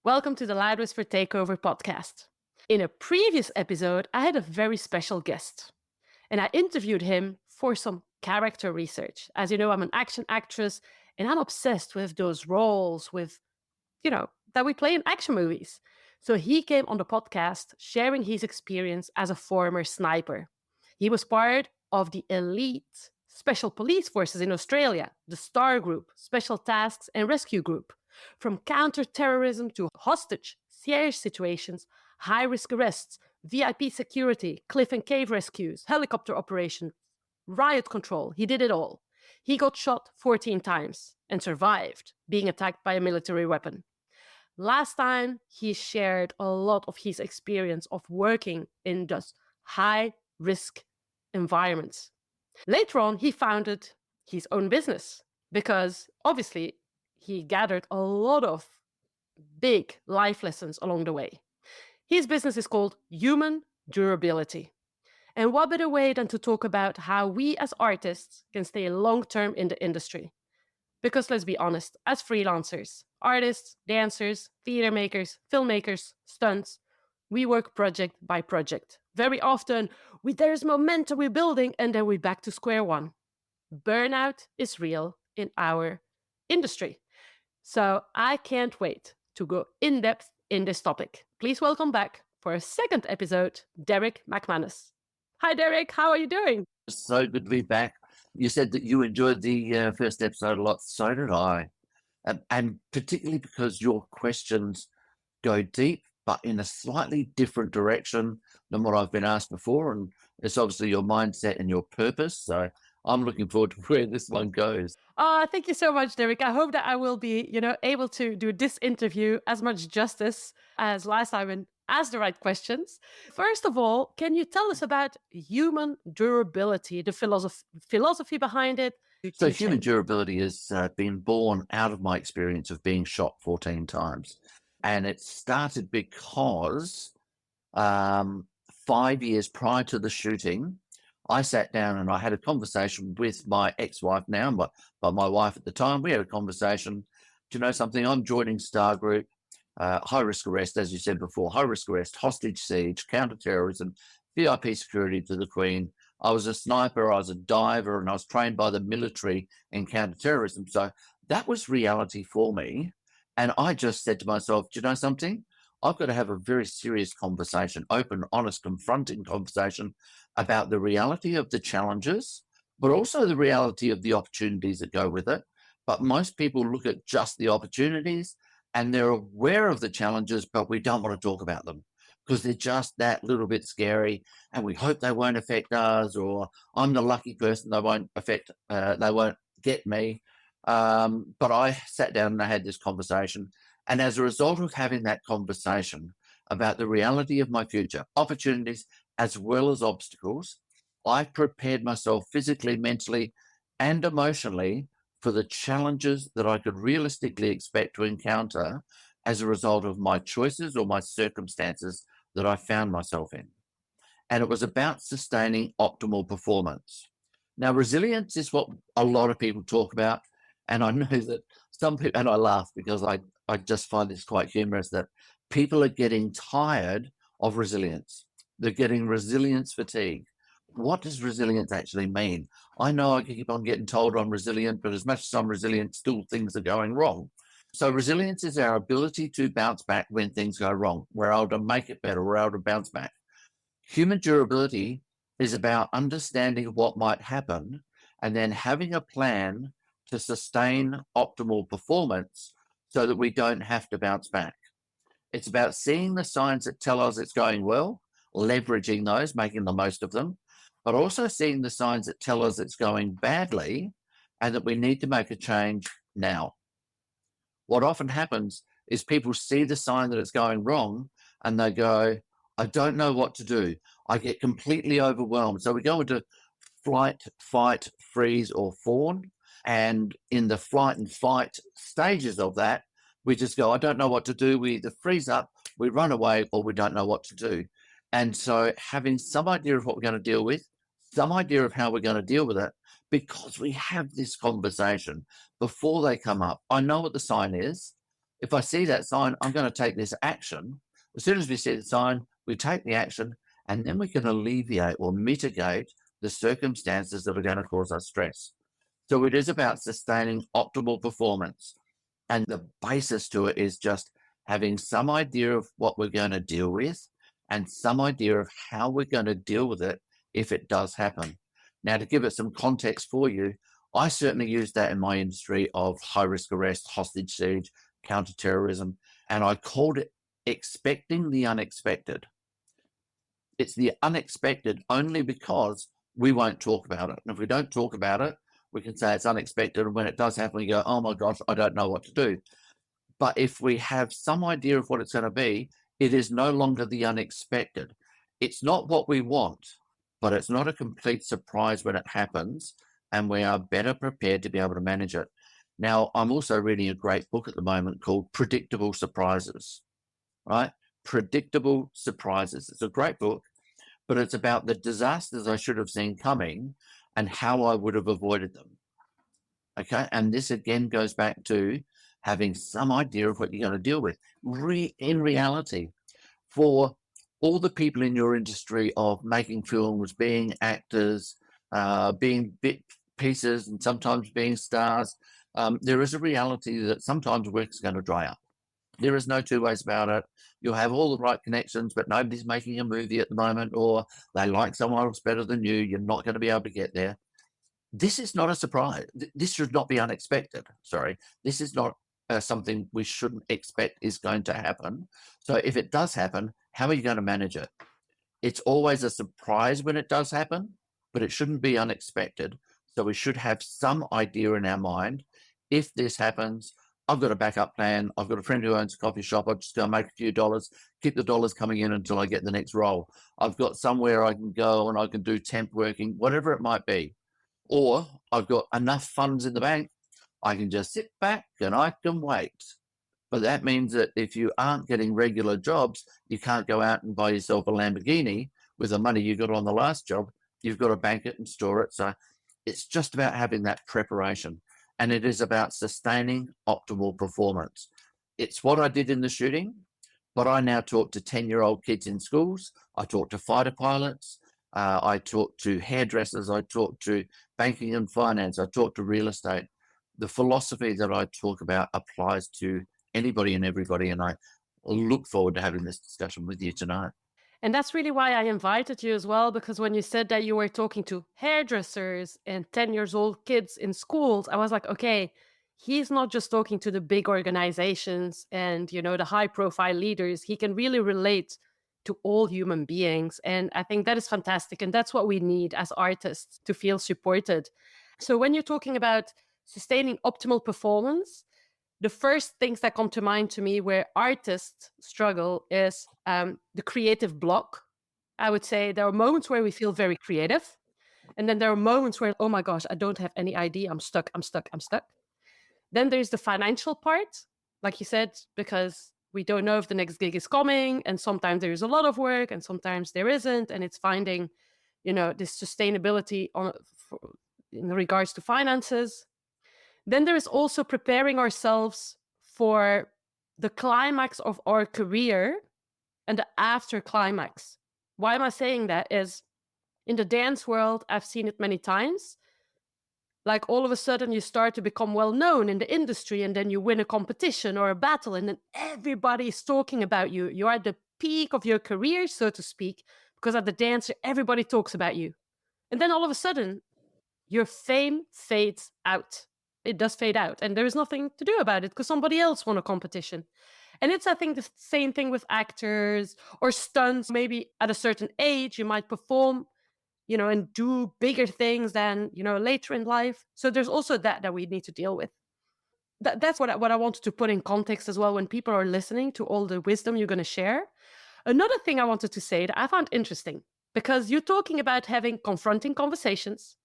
Welcome to the Loud Whisper Takeover podcast. In a previous episode, I had a very special guest, and I interviewed him for some character research. As you know, I'm an action actress, and I'm obsessed with those roles that we play in action movies. So he came on the podcast sharing his experience as a former sniper. He was part of the elite special police forces in Australia, the STAR Group, Special Tasks and Rescue Group. From counter-terrorism to hostage, siege situations, high-risk arrests, VIP security, cliff and cave rescues, helicopter operations, riot control, he did it all. He got shot 14 times and survived being attacked by a military weapon. Last time, he shared a lot of his experience of working in those high-risk environments. Later on, he founded his own business because obviously he gathered a lot of big life lessons along the way. His business is called Human Durability. And what better way than to talk about how we as artists can stay long-term in the industry? Because let's be honest, as freelancers, artists, dancers, theater makers, filmmakers, stunts, we work project by project. Very often, there's momentum we're building and then we're back to square one. Burnout is real in our industry. So I can't wait to go in depth in this topic. Please welcome back for a second episode, Derrick McManus. Hi, Derrick. How are you doing? So good to be back. You said that you enjoyed the first episode a lot. So did I. And particularly because your questions go deep, but in a slightly different direction than what I've been asked before. And it's obviously your mindset and your purpose. So I'm looking forward to where this one goes. Thank you so much, Derrick. I hope that I will be, able to do this interview as much justice as last time and ask the right questions. First of all, can you tell us about human durability, the philosophy behind it? So human durability has been born out of my experience of being shot 14 times. And it started because 5 years prior to the shooting, I sat down and I had a conversation with my ex-wife now, but my wife at the time. We had a conversation. Do you know something? I'm joining Star Group, high-risk arrest, as you said before, high-risk arrest, hostage siege, counter-terrorism, VIP security to the Queen. I was a sniper, I was a diver, and I was trained by the military in counter-terrorism. So that was reality for me. And I just said to myself, do you know something? I've got to have a very serious conversation, open, honest, confronting conversation about the reality of the challenges, but also the reality of the opportunities that go with it. But most people look at just the opportunities and they're aware of the challenges, but we don't want to talk about them because they're just that little bit scary and we hope they won't affect us, or I'm the lucky person, they won't get me. But I sat down and I had this conversation. And as a result of having that conversation about the reality of my future, opportunities as well as obstacles, I've prepared myself physically, mentally, and emotionally for the challenges that I could realistically expect to encounter as a result of my choices or my circumstances that I found myself in. And it was about sustaining optimal performance. Now, resilience is what a lot of people talk about. And I know that some people, and I laugh because I just find this quite humorous, that people are getting tired of resilience. They're getting resilience fatigue. What does resilience actually mean? I know I keep on getting told I'm resilient, but as much as I'm resilient, still things are going wrong. So resilience is our ability to bounce back when things go wrong. We're able to make it better. We're able to bounce back. Human durability is about understanding what might happen and then having a plan to sustain optimal performance so that we don't have to bounce back. It's about seeing the signs that tell us it's going well, leveraging those, making the most of them, but also seeing the signs that tell us it's going badly and that we need to make a change now. What often happens is people see the sign that it's going wrong and they go, I don't know what to do. I get completely overwhelmed. So we go into flight, fight, freeze, or fawn. And in the flight and fight stages of that, we just go, I don't know what to do. We either freeze up, we run away, or we don't know what to do. And so having some idea of what we're going to deal with, some idea of how we're going to deal with it, because we have this conversation before they come up. I know what the sign is. If I see that sign, I'm going to take this action. As soon as we see the sign, we take the action, and then we can alleviate or mitigate the circumstances that are going to cause us stress. So it is about sustaining optimal performance. And the basis to it is just having some idea of what we're going to deal with and some idea of how we're going to deal with it if it does happen. Now, to give it some context for you, I certainly use that in my industry of high risk arrest, hostage siege, counterterrorism, and I called it expecting the unexpected. It's the unexpected only because we won't talk about it. And if we don't talk about it, we can say it's unexpected. And when it does happen, we go, oh my gosh, I don't know what to do. But if we have some idea of what it's going to be, it is no longer the unexpected. It's not what we want, but it's not a complete surprise when it happens. And we are better prepared to be able to manage it. Now, I'm also reading a great book at the moment called Predictable Surprises, right? Predictable Surprises. It's a great book, but it's about the disasters I should have seen coming and how I would have avoided them. Okay. And this again goes back to having some idea of what you're going to deal with. In reality, for all the people in your industry of making films, being actors, being bit pieces, and sometimes being stars, there is a reality that sometimes work is going to dry up. There is no two ways about it. You'll have all the right connections, but nobody's making a movie at the moment, or they like someone else better than you. You're not going to be able to get there. This is not a surprise. This should not be unexpected. Sorry. This is not something we shouldn't expect is going to happen. So if it does happen, how are you going to manage it? It's always a surprise when it does happen, but it shouldn't be unexpected. So we should have some idea in our mind. If this happens, I've got a backup plan. I've got a friend who owns a coffee shop. I'm just going to make a few dollars, keep the dollars coming in until I get the next role. I've got somewhere I can go and I can do temp working, whatever it might be. Or I've got enough funds in the bank, I can just sit back and I can wait. But that means that if you aren't getting regular jobs, you can't go out and buy yourself a Lamborghini with the money you got on the last job. You've got to bank it and store it. So it's just about having that preparation. And it is about sustaining optimal performance. It's what I did in the shooting, but I now talk to 10-year-old kids in schools. I talk to fighter pilots. I talk to hairdressers. I talk to banking and finance. I talk to real estate. The philosophy that I talk about applies to anybody and everybody. And I look forward to having this discussion with you tonight. And that's really why I invited you as well, because when you said that you were talking to hairdressers and 10 years old kids in schools, I was like, okay, he's not just talking to the big organizations and, the high profile leaders. He can really relate to all human beings. And I think that is fantastic. And that's what we need as artists to feel supported. So when you're talking about sustaining optimal performance, the first things that come to mind to me where artists struggle is the creative block. I would say there are moments where we feel very creative. And then there are moments where, oh my gosh, I don't have any idea. I'm stuck. Then there's the financial part, like you said, because we don't know if the next gig is coming. And sometimes there's a lot of work and sometimes there isn't. And it's finding, this sustainability in regards to finances. Then there is also preparing ourselves for the climax of our career and the after climax. Why am I saying that? Is in the dance world, I've seen it many times. Like all of a sudden you start to become well known in the industry and then you win a competition or a battle and then everybody is talking about you. You are at the peak of your career, so to speak, because at the dance, everybody talks about you. And then all of a sudden, your fame fades out. It does fade out and there is nothing to do about it because somebody else won a competition. And it's, I think, the same thing with actors or stunts. Maybe at a certain age, you might perform, and do bigger things than, later in life. So there's also that we need to deal with. That's what I wanted to put in context as well when people are listening to all the wisdom you're going to share. Another thing I wanted to say that I found interesting, because you're talking about having confronting conversations,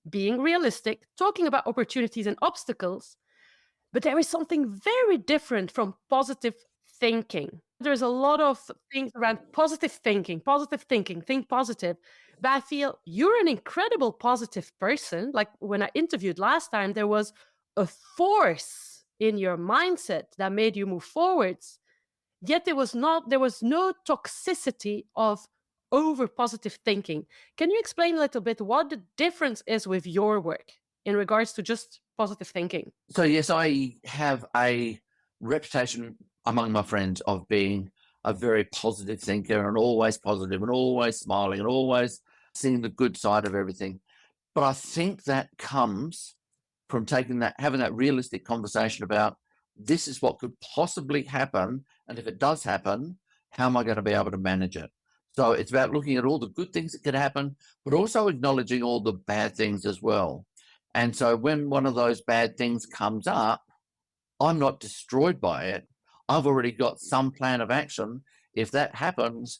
being realistic, talking about opportunities and obstacles, but there is something very different from positive thinking. There's a lot of things around positive thinking, think positive. But I feel you're an incredible positive person. Like when I interviewed last time, there was a force in your mindset that made you move forwards. Yet there was no toxicity of over positive thinking. Can you explain a little bit what the difference is with your work in regards to just positive thinking? So yes, I have a reputation among my friends of being a very positive thinker and always positive and always smiling and always seeing the good side of everything. But I think that comes from having that realistic conversation about this is what could possibly happen. And if it does happen, how am I going to be able to manage it? So it's about looking at all the good things that could happen, but also acknowledging all the bad things as well. And so when one of those bad things comes up, I'm not destroyed by it. I've already got some plan of action. If that happens,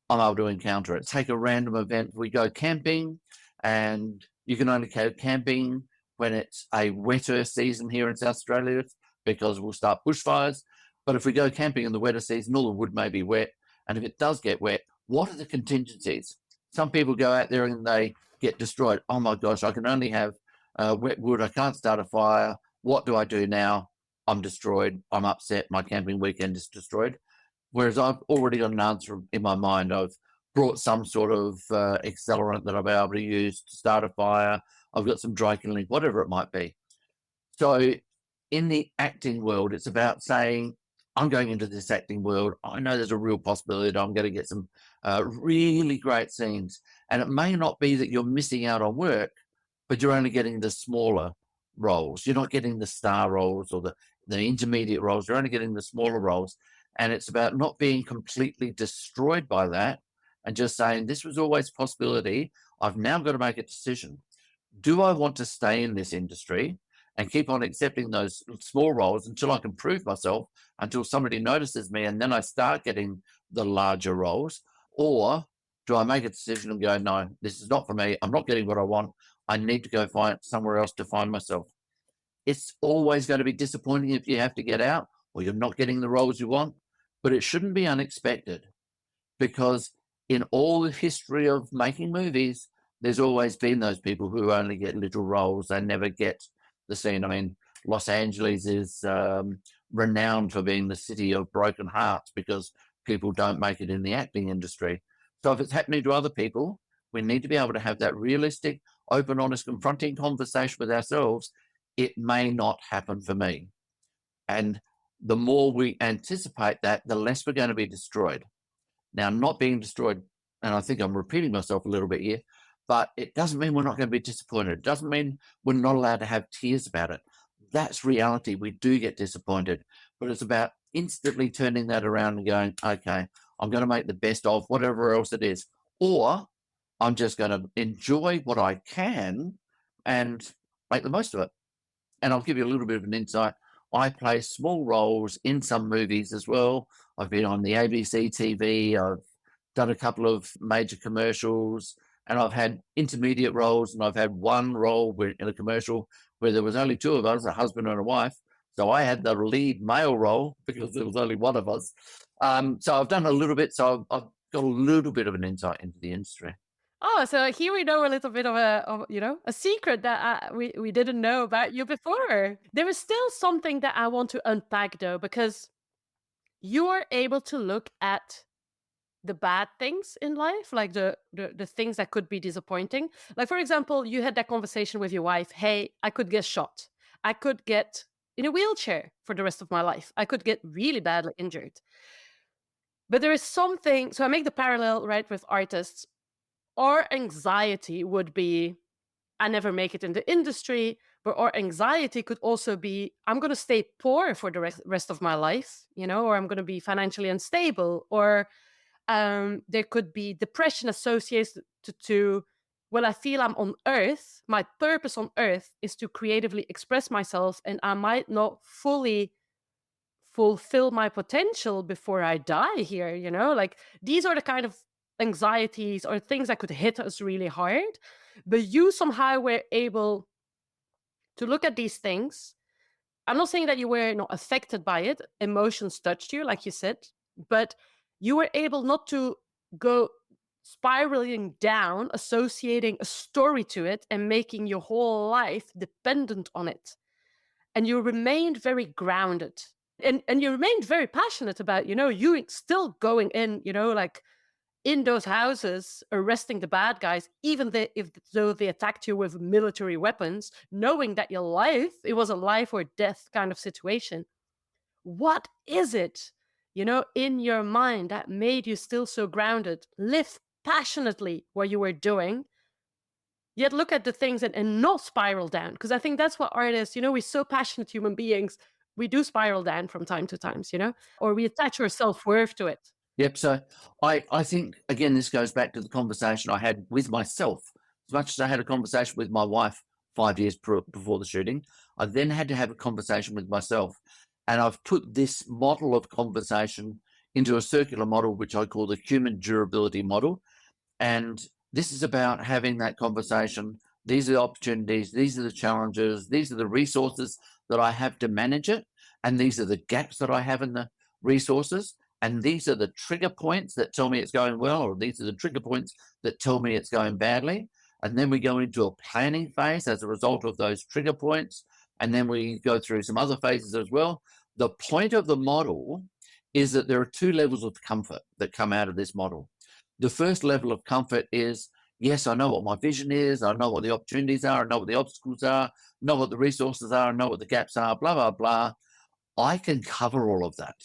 I'm able to encounter it. Take a random event. We go camping, and you can only go camping when it's a wetter season here in South Australia because we'll start bushfires. But if we go camping in the wetter season, all the wood may be wet. And if it does get wet, what are the contingencies? Some people go out there and they get destroyed. Oh my gosh, I can only have wet wood. I can't start a fire. What do I do now? I'm destroyed. I'm upset. My camping weekend is destroyed. Whereas I've already got an answer in my mind. I've brought some sort of accelerant that I'll be able to use to start a fire. I've got some dry kindling, whatever it might be. So in the acting world, it's about saying, I'm going into this acting world. I know there's a real possibility that I'm going to get some really great scenes. And it may not be that you're missing out on work, but you're only getting the smaller roles. You're not getting the star roles or the intermediate roles. You're only getting the smaller roles. And it's about not being completely destroyed by that and just saying, this was always a possibility. I've now got to make a decision. Do I want to stay in this industry and keep on accepting those small roles until I can prove myself, until somebody notices me, and then I start getting the larger roles? Or do I make a decision and go, no, this is not for me. I'm not getting what I want. I need to go find somewhere else to find myself. It's always going to be disappointing if you have to get out or you're not getting the roles you want, but it shouldn't be unexpected, because in all the history of making movies, there's always been those people who only get little roles. They never get the scene. I mean, Los Angeles is renowned for being the city of broken hearts because people don't make it in the acting industry. So if it's happening to other people, we need to be able to have that realistic, open, honest, confronting conversation with ourselves. It may not happen for me. And the more we anticipate that, the less we're going to be destroyed. Now, not being destroyed, and I think I'm repeating myself a little bit here, but it doesn't mean we're not going to be disappointed. It doesn't mean we're not allowed to have tears about it. That's reality. We do get disappointed, but it's about instantly turning that around and going, okay, I'm going to make the best of whatever else it is, or I'm just going to enjoy what I can and make the most of it. And I'll give you a little bit of an insight. I play small roles in some movies as well. I've been on the ABC TV. I've done a couple of major commercials, and I've had intermediate roles, and I've had one role in a commercial where there was only two of us, a husband and a wife. So I had the lead male role because there was only one of us. So I've done a little bit. So I've got a little bit of an insight into the industry. Oh, so here we know a little bit of a secret that we didn't know about you before. There is still something that I want to unpack though, because you are able to look at the bad things in life, like the things that could be disappointing. Like, for example, you had that conversation with your wife. Hey, I could get shot. I could get in a wheelchair for the rest of my life. I could get really badly injured. But there is something, so I make the parallel, right, with artists. Our anxiety would be, I never make it in the industry, but our anxiety could also be, I'm going to stay poor for the rest of my life, or I'm going to be financially unstable, or there could be depression associated to, well, I feel I'm on earth. My purpose on earth is to creatively express myself, and I might not fully fulfill my potential before I die here, like these are the kind of anxieties or things that could hit us really hard. But you somehow were able to look at these things. I'm not saying that you were not affected by it. Emotions touched you, like you said, but you were able not to go spiraling down, associating a story to it and making your whole life dependent on it. and you remained very grounded. And you remained very passionate about, you still going in, like in those houses, arresting the bad guys, even if though they attacked you with military weapons, knowing that it was a life or death kind of situation. What is it, in your mind that made you still so grounded, live passionately what you were doing, yet look at the things and not spiral down? Because I think that's what artists, we're so passionate human beings, we do spiral down from time to time, or we attach our self-worth to it. Yep. So I think, again, this goes back to the conversation I had with myself. As much as I had a conversation with my wife 5 years before the shooting, I then had to have a conversation with myself. And I've put this model of conversation into a circular model, which I call the human durability model. And this is about having that conversation. These are the opportunities. These are the challenges. These are the resources that I have to manage it. And these are the gaps that I have in the resources. And these are the trigger points that tell me it's going well, or these are the trigger points that tell me it's going badly. And then we go into a planning phase as a result of those trigger points. And then we go through some other phases as well. The point of the model is that there are two levels of comfort that come out of this model. The first level of comfort is, yes, I know what my vision is. I know what the opportunities are. I know what the obstacles are. I know what the resources are. I know what the gaps are, blah, blah, blah. I can cover all of that.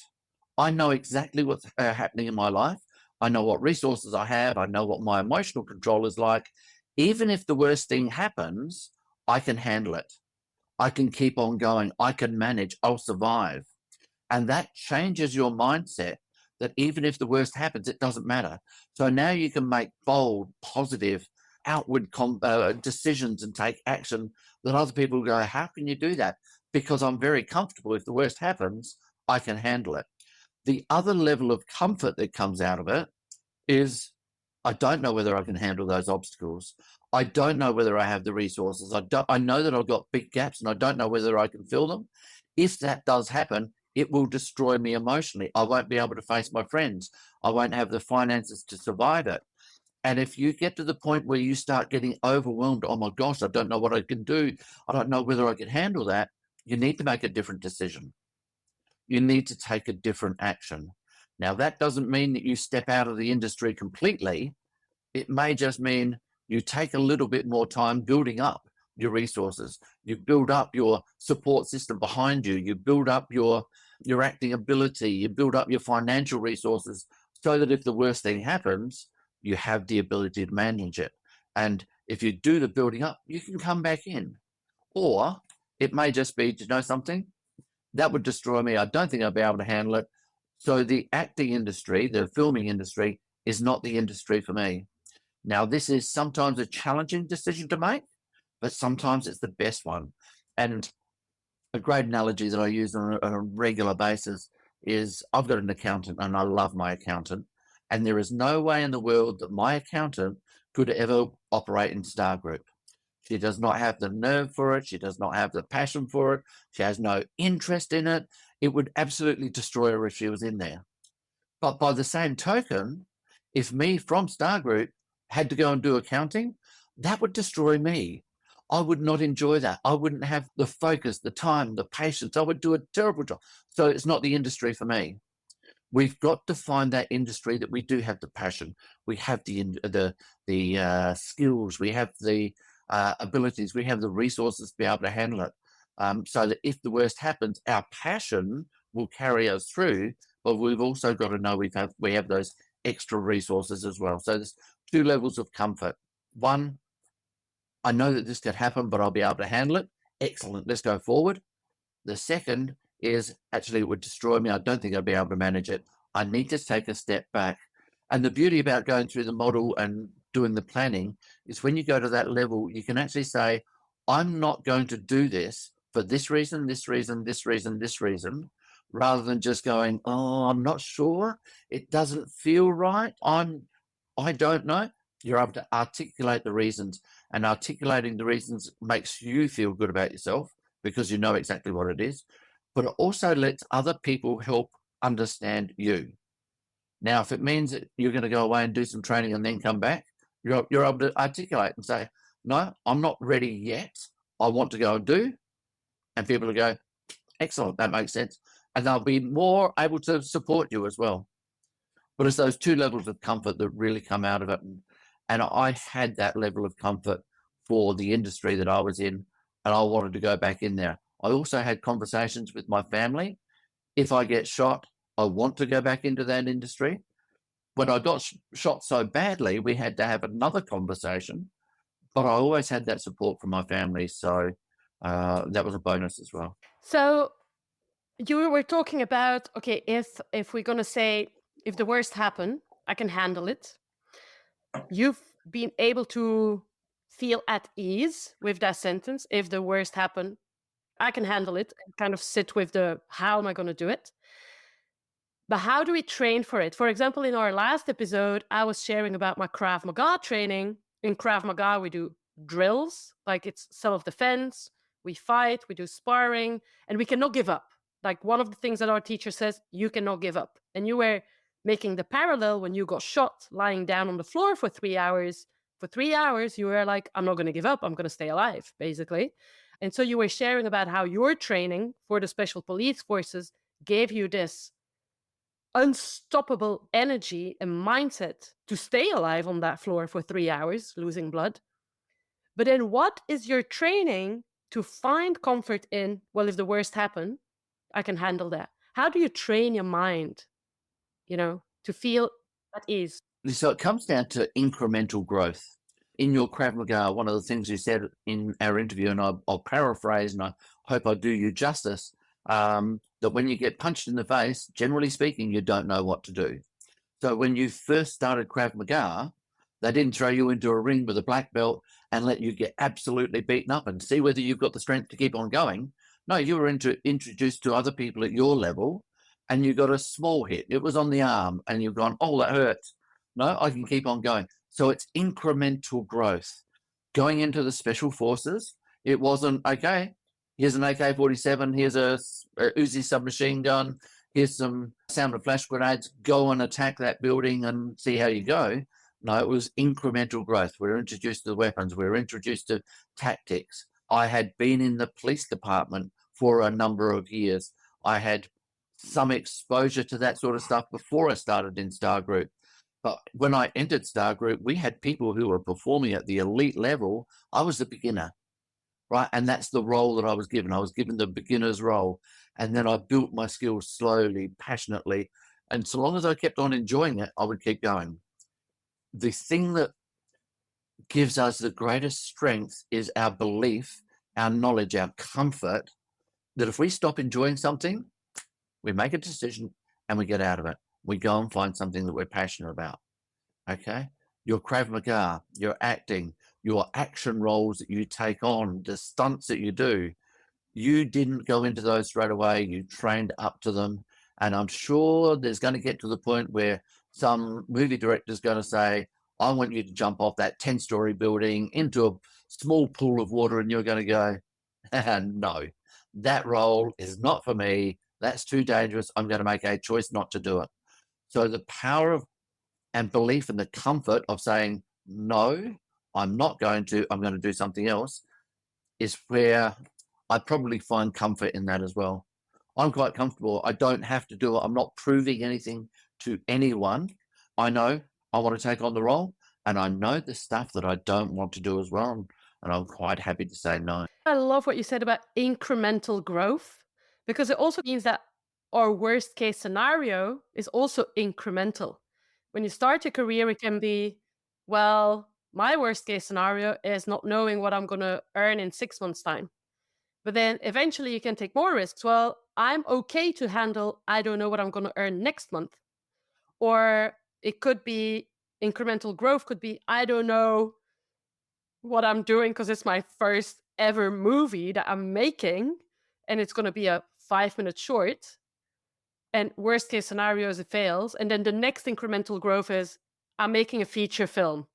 I know exactly what's happening in my life. I know what resources I have. I know what my emotional control is like. Even if the worst thing happens, I can handle it. I can keep on going. I can manage. I'll survive. And that changes your mindset, that even if the worst happens, it doesn't matter. So now you can make bold, positive, outward decisions and take action that other people go, how can you do that? Because I'm very comfortable. If the worst happens, I can handle it. The other level of comfort that comes out of it is, I don't know whether I can handle those obstacles. I don't know whether I have the resources. I know that I've got big gaps and I don't know whether I can fill them. If that does happen, it will destroy me emotionally. I won't be able to face my friends. I won't have the finances to survive it. And if you get to the point where you start getting overwhelmed, oh my gosh, I don't know what I can do. I don't know whether I can handle that. You need to make a different decision. You need to take a different action. Now, that doesn't mean that you step out of the industry completely. It may just mean you take a little bit more time building up your resources. You build up your support system behind you. You build up your acting ability. You build up your financial resources so that if the worst thing happens, you have the ability to manage it. And if you do the building up, you can come back in. Or it may just be, do you know something? That would destroy me. I don't think I'll be able to handle it. So the acting industry, the filming industry, is not the industry for me. Now, this is sometimes a challenging decision to make, but sometimes it's the best one. And a great analogy that I use on a regular basis is, I've got an accountant and I love my accountant. And there is no way in the world that my accountant could ever operate in Star Group. She does not have the nerve for it. She does not have the passion for it. She has no interest in it. It would absolutely destroy her if she was in there. But by the same token, if me from Star Group had to go and do accounting, that would destroy me. I would not enjoy that. I wouldn't have the focus, the time, the patience. I would do a terrible job. So it's not the industry for me. We've got to find that industry that we do have the passion. We have the skills. We have the abilities. We have the resources to be able to handle it. So that if the worst happens, our passion will carry us through. But we've also got to know we have those extra resources as well. So there's two levels of comfort. One, I know that this could happen, but I'll be able to handle it. Excellent. Let's go forward. The second is, actually, it would destroy me. I don't think I'll be able to manage it. I need to take a step back. And the beauty about going through the model and doing the planning is, when you go to that level, you can actually say, I'm not going to do this for this reason, this reason, this reason, this reason, rather than just going, oh, I'm not sure. It doesn't feel right. I don't know. You're able to articulate the reasons, and articulating the reasons makes you feel good about yourself because you know exactly what it is, but it also lets other people help understand you. Now, if it means that you're going to go away and do some training and then come back, you're able to articulate and say, no, I'm not ready yet. I want to go and do, And people will go, excellent, that makes sense. And they'll be more able to support you as well. But it's those two levels of comfort that really come out of it. And I had that level of comfort for the industry that I was in, and I wanted to go back in there. I also had conversations with my family. If I get shot, I want to go back into that industry. When I got shot so badly, we had to have another conversation, but I always had that support from my family. So that was a bonus as well. So you were talking about, okay, if we're gonna say if the worst happen, I can handle it. You've been able to feel at ease with that sentence. If the worst happen, I can handle it, and kind of sit with the how am I gonna do it? But how do we train for it? For example, in our last episode, I was sharing about my Krav Maga training. In Krav Maga, we do drills, like it's self-defense, we fight, we do sparring, and we cannot give up. Like one of the things that our teacher says, you cannot give up. And you were making the parallel when you got shot lying down on the floor for 3 hours. For 3 hours, you were like, I'm not going to give up. I'm going to stay alive, basically. And so you were sharing about how your training for the special police forces gave you this unstoppable energy and mindset to stay alive on that floor for 3 hours, losing blood. But then what is your training to find comfort in, well, if the worst happen, I can handle that? How do you train your mind, to feel at ease? So it comes down to incremental growth. In your Krav Maga, one of the things you said in our interview, and I'll paraphrase, and I hope I do you justice, that when you get punched in the face, generally speaking, you don't know what to do. So when you first started Krav Maga, they didn't throw you into a ring with a black belt and let you get absolutely beaten up and see whether you've got the strength to keep on going. No, you were introduced to other people at your level, and you got a small hit. It was on the arm, and you've gone, oh, that hurts. No, I can keep on going. So it's incremental growth. Going into the special forces, it wasn't, okay, here's an AK-47, here's a Uzi submachine gun, here's some sound of flash grenades, go and attack that building and see how you go. No, it was incremental growth. We were introduced to the weapons. We were introduced to tactics. I had been in the police department for a number of years. I had some exposure to that sort of stuff before I started in Star Group. But when I entered Star Group, we had people who were performing at the elite level. I was the beginner, right? And that's the role that I was given. I was given the beginner's role. And then I built my skills slowly, passionately. And so long as I kept on enjoying it, I would keep going. The thing that gives us the greatest strength is our belief, our knowledge, our comfort, that if we stop enjoying something, we make a decision and we get out of it. We go and find something that we're passionate about. Okay? Your Krav Maga, your acting, your action roles that you take on, the stunts that you do, you didn't go into those straight away. You trained up to them. And I'm sure there's going to get to the point where some movie director is going to say, I want you to jump off that 10-story building into a small pool of water, and you're going to go, no, that role is not for me. That's too dangerous. I'm going to make a choice not to do it. So the power of and belief in the comfort of saying, no, I'm not going to, I'm going to do something else, is where I probably find comfort in that as well. I'm quite comfortable. I don't have to do it. I'm not proving anything to anyone. I know I want to take on the role, and I know the stuff that I don't want to do as well. And I'm quite happy to say no. I love what you said about incremental growth, because it also means that our worst case scenario is also incremental. When you start your career, it can be, well, my worst case scenario is not knowing what I'm going to earn in 6 months' time. But then eventually you can take more risks. Well, I'm okay to handle, I don't know what I'm going to earn next month. Or it could be incremental growth, could be, I don't know what I'm doing because it's my first ever movie that I'm making, and it's going to be a 5-minute short. And worst case scenario is it fails. And then the next incremental growth is I'm making a feature film.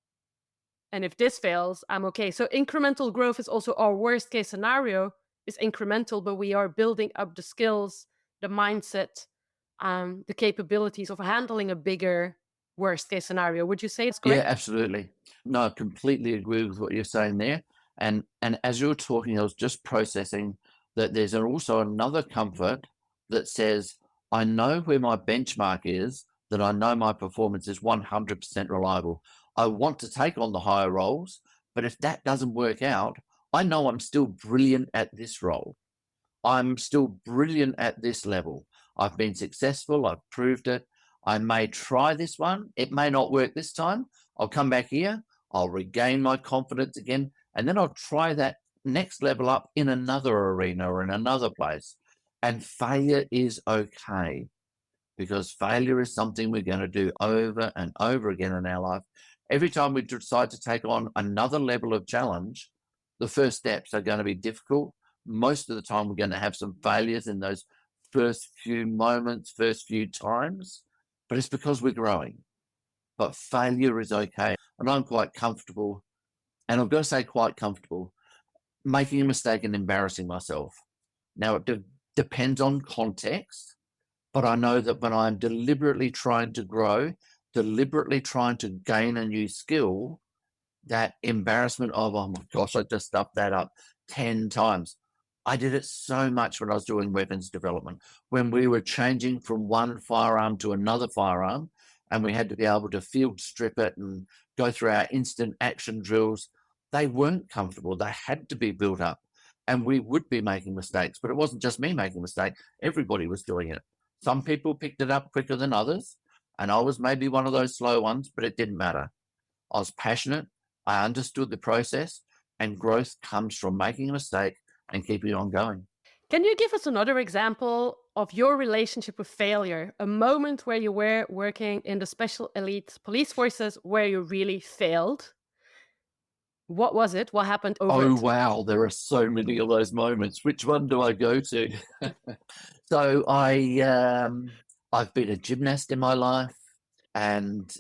And if this fails, I'm okay. So incremental growth is also our worst case scenario is incremental, but we are building up the skills, the mindset, the capabilities of handling a bigger worst case scenario. Would you say it's correct? Yeah, absolutely. No, I completely agree with what you're saying there. And as you were talking, I was just processing that there's also another comfort that says, I know where my benchmark is, that I know my performance is 100% reliable. I want to take on the higher roles, but if that doesn't work out, I know I'm still brilliant at this role. I'm still brilliant at this level. I've been successful. I've proved it. I may try this one. It may not work this time. I'll come back here. I'll regain my confidence again. And then I'll try that next level up in another arena or in another place. And failure is okay, because failure is something we're going to do over and over again in our life. Every time we decide to take on another level of challenge, the first steps are going to be difficult. Most of the time, we're going to have some failures in those first few moments, first few times, but it's because we're growing. But failure is okay. And I'm quite comfortable, and I've got to say quite comfortable, making a mistake and embarrassing myself. Now, it depends on context, but I know that when I'm deliberately trying to grow, deliberately trying to gain a new skill, that embarrassment of, oh my gosh, I just stuffed that up 10 times. I did it so much when I was doing weapons development, when we were changing from one firearm to another firearm, and we had to be able to field strip it and go through our instant action drills. They weren't comfortable. They had to be built up, and we would be making mistakes, but it wasn't just me making a mistake. Everybody was doing it. Some people picked it up quicker than others, and I was maybe one of those slow ones, but it didn't matter. I was passionate. I understood the process, and growth comes from making a mistake and keeping on going. Can you give us another example of your relationship with failure? A moment where you were working in the special elite police forces where you really failed? What was it? What happened over Oh, it? wow. There are so many of those moments. Which one do I go to? So I've been a gymnast in my life, and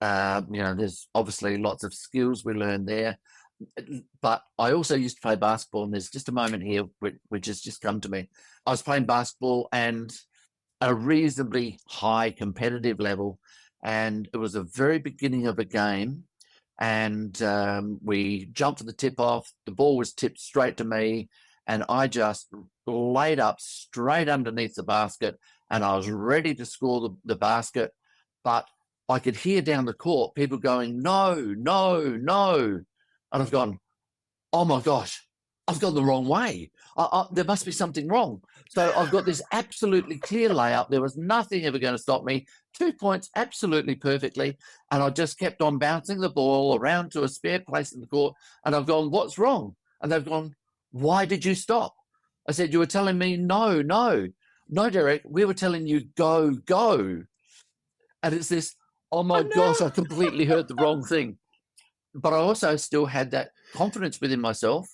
there's obviously lots of skills we learn there. But I also used to play basketball, and there's just a moment here which has just come to me. I was playing basketball and a reasonably high competitive level, and it was the very beginning of a game, and we jumped for the tip off. The ball was tipped straight to me, and I just laid up straight underneath the basket, and I was ready to score the basket, but I could hear down the court people going, no, no, no. And I've gone, oh my gosh, I've gone the wrong way. There must be something wrong. So I've got this absolutely clear layup. There was nothing ever going to stop me. 2 points absolutely perfectly. And I just kept on bouncing the ball around to a spare place in the court. And I've gone, what's wrong? And they've gone, why did you stop? I said, you were telling me, no, no. No, Derrick, we were telling you, go, go. And it's this, oh my gosh, I completely heard the wrong thing. But I also still had that confidence within myself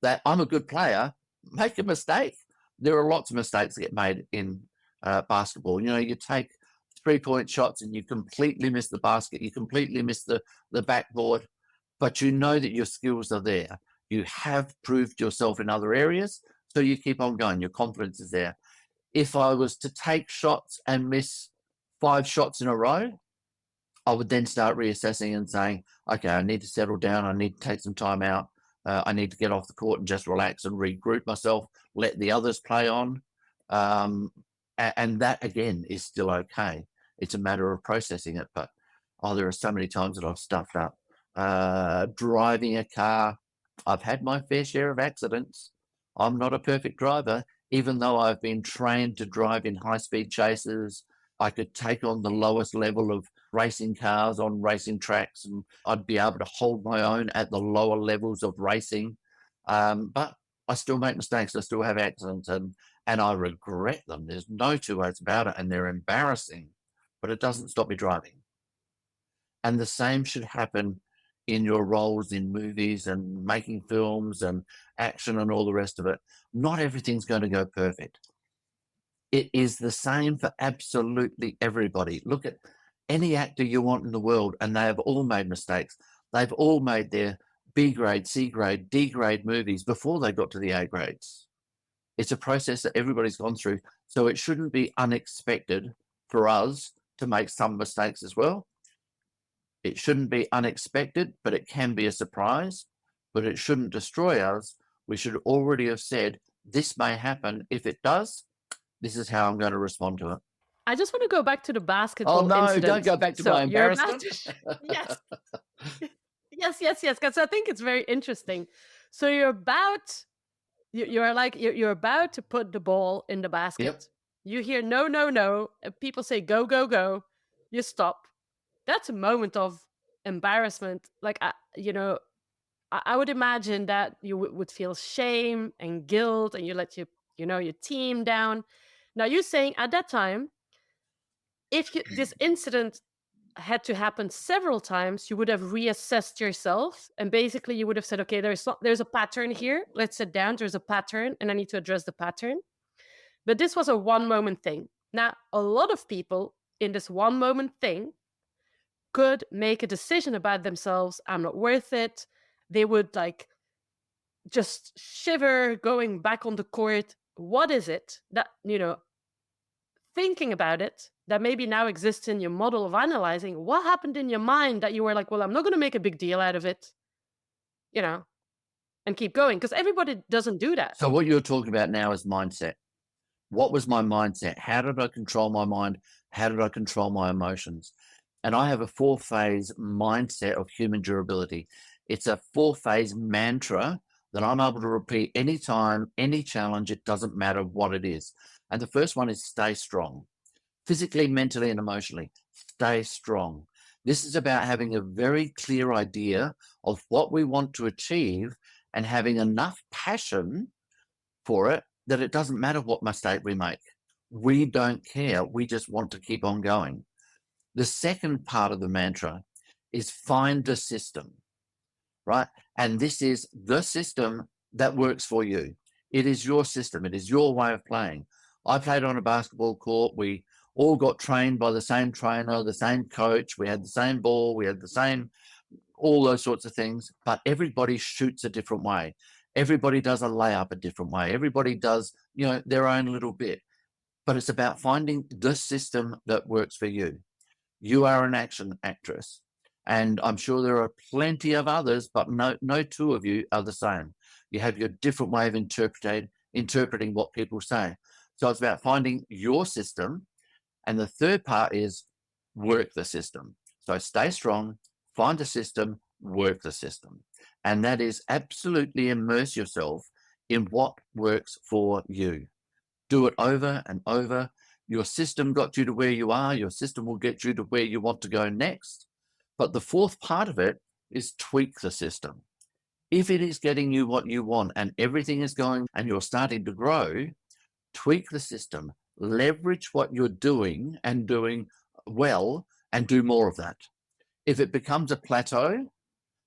that I'm a good player. Make a mistake. There are lots of mistakes that get made in basketball. You take 3-point shots and you completely miss the basket. You completely miss the backboard, but you know that your skills are there. You have proved yourself in other areas, so you keep on going. Your confidence is there. If I was to take shots and miss 5 shots in a row, I would then start reassessing and saying, okay, I need to settle down. I need to take some time out. I need to get off the court and just relax and regroup myself, let the others play on. And that, again, is still okay. It's a matter of processing it. But, there are so many times that I've stuffed up. Driving a car, I've had my fair share of accidents. I'm not a perfect driver, even though I've been trained to drive in high-speed chases. I could take on the lowest level of racing cars on racing tracks, and I'd be able to hold my own at the lower levels of racing. But I still make mistakes. I still have accidents, and I regret them. There's no two ways about it, and they're embarrassing, but it doesn't stop me driving. And the same should happen in your roles in movies and making films and action and all the rest of it. Not everything's going to go perfect. It is the same for absolutely everybody. Look at any actor you want in the world, and they have all made mistakes. They've all made their B grade, C grade, D grade movies before they got to the A grades. It's a process that everybody's gone through. So it shouldn't be unexpected for us to make some mistakes as well. It shouldn't be unexpected, but it can be a surprise. But it shouldn't destroy us. We should already have said, This may happen. If it does, this is how I'm going to respond to it. I just want to go back to the Oh basketball no, incident. don't go back to my So you're about embarrassment. to, yes, yes, because I think it's very interesting. So you're about, you're about to put the ball in the basket. Yep. You hear no, no, no, and people say go, go, go. You stop. That's a moment of embarrassment. Like, I would imagine that you would feel shame and guilt, and you let your team down. Now you're saying at that time, if this incident had to happen several times, you would have reassessed yourself, and basically you would have said, okay, there's a pattern here. Let's sit down. There's a pattern, and I need to address the pattern. But this was a one moment thing. Now, a lot of people in this one moment thing could make a decision about themselves. I'm not worth it. They would like just shiver going back on the court. What is it that, thinking about it, that maybe now exists in your model of analyzing? What happened in your mind that you were like, well, I'm not going to make a big deal out of it, and keep going? Because everybody doesn't do that. So what you're talking about now is mindset. What was my mindset? How did I control my mind? How did I control my emotions? And I have a 4-phase mindset of human durability. It's a 4-phase mantra that I'm able to repeat anytime, any challenge. It doesn't matter what it is. And the first one is stay strong. Physically, mentally, and emotionally, stay strong. This is about having a very clear idea of what we want to achieve and having enough passion for it that it doesn't matter what mistake we make. We don't care. We just want to keep on going. The second part of the mantra is find a system, right? And this is the system that works for you. It is your system. It is your way of playing. I played on a basketball court. We all got trained by the same trainer, the same coach. We had the same ball. We had the same, all those sorts of things. But everybody shoots a different way. Everybody does a layup a different way. Everybody does, their own little bit. But it's about finding the system that works for you. You are an action actress. And I'm sure there are plenty of others, but no two of you are the same. You have your different way of interpreting what people say. So it's about finding your system. And the third part is work the system. So stay strong, find the system, work the system. And that is absolutely immerse yourself in what works for you. Do it over and over. Your system got you to where you are. Your system will get you to where you want to go next. But the fourth part of it is tweak the system. If it is getting you what you want and everything is going and you're starting to grow, tweak the system. Leverage what you're doing and doing well and do more of that. If it becomes a plateau,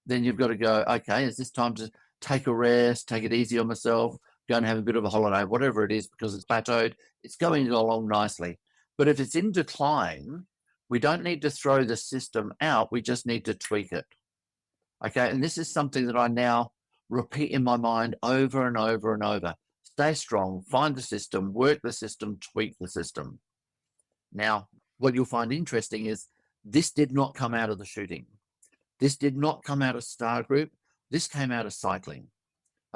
then you've got to go, okay, is this time to take a rest, take it easy on myself, go and have a bit of a holiday, whatever it is, because it's plateaued, it's going along nicely. But if it's in decline, we don't need to throw the system out. We just need to tweak it. Okay. And this is something that I now repeat in my mind over and over and over. Stay strong, find the system, work the system, tweak the system. Now, what you'll find interesting is this did not come out of the shooting. This did not come out of Star Group. This came out of cycling.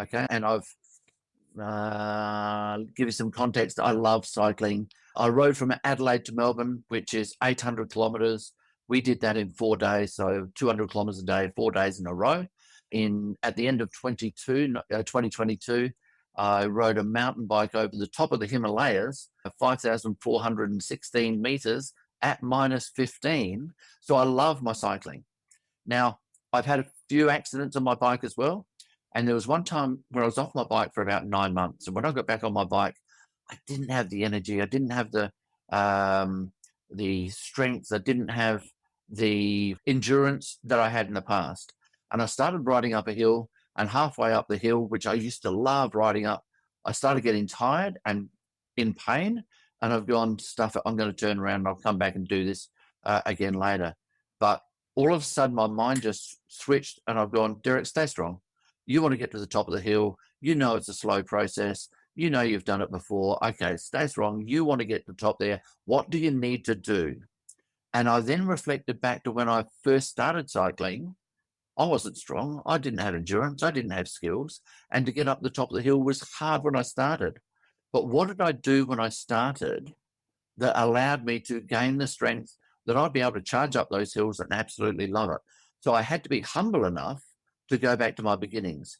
Okay. And I've give you some context. I love cycling. I rode from Adelaide to Melbourne, which is 800 kilometers. We did that in 4 days. So 200 kilometers a day, 4 days in a row. At the end of 2022, I rode a mountain bike over the top of the Himalayas, 5,416 meters at minus 15. So I love my cycling. Now, I've had a few accidents on my bike as well. And there was one time where I was off my bike for about 9 months. And when I got back on my bike, I didn't have the energy. I didn't have the strength. I didn't have the endurance that I had in the past. And I started riding up a hill, and halfway up the hill, which I used to love riding up, I started getting tired and in pain. And I've gone, stuff it, I'm going to turn around and I'll come back and do this again later. But all of a sudden, my mind just switched and I've gone, Derrick, stay strong. You want to get to the top of the hill. You know it's a slow process. You know you've done it before. Okay, stay strong. You want to get to the top there. What do you need to do? And I then reflected back to when I first started cycling, I wasn't strong. I didn't have endurance. I didn't have skills. And to get up the top of the hill was hard when I started. But what did I do when I started that allowed me to gain the strength that I'd be able to charge up those hills and absolutely love it? So I had to be humble enough to go back to my beginnings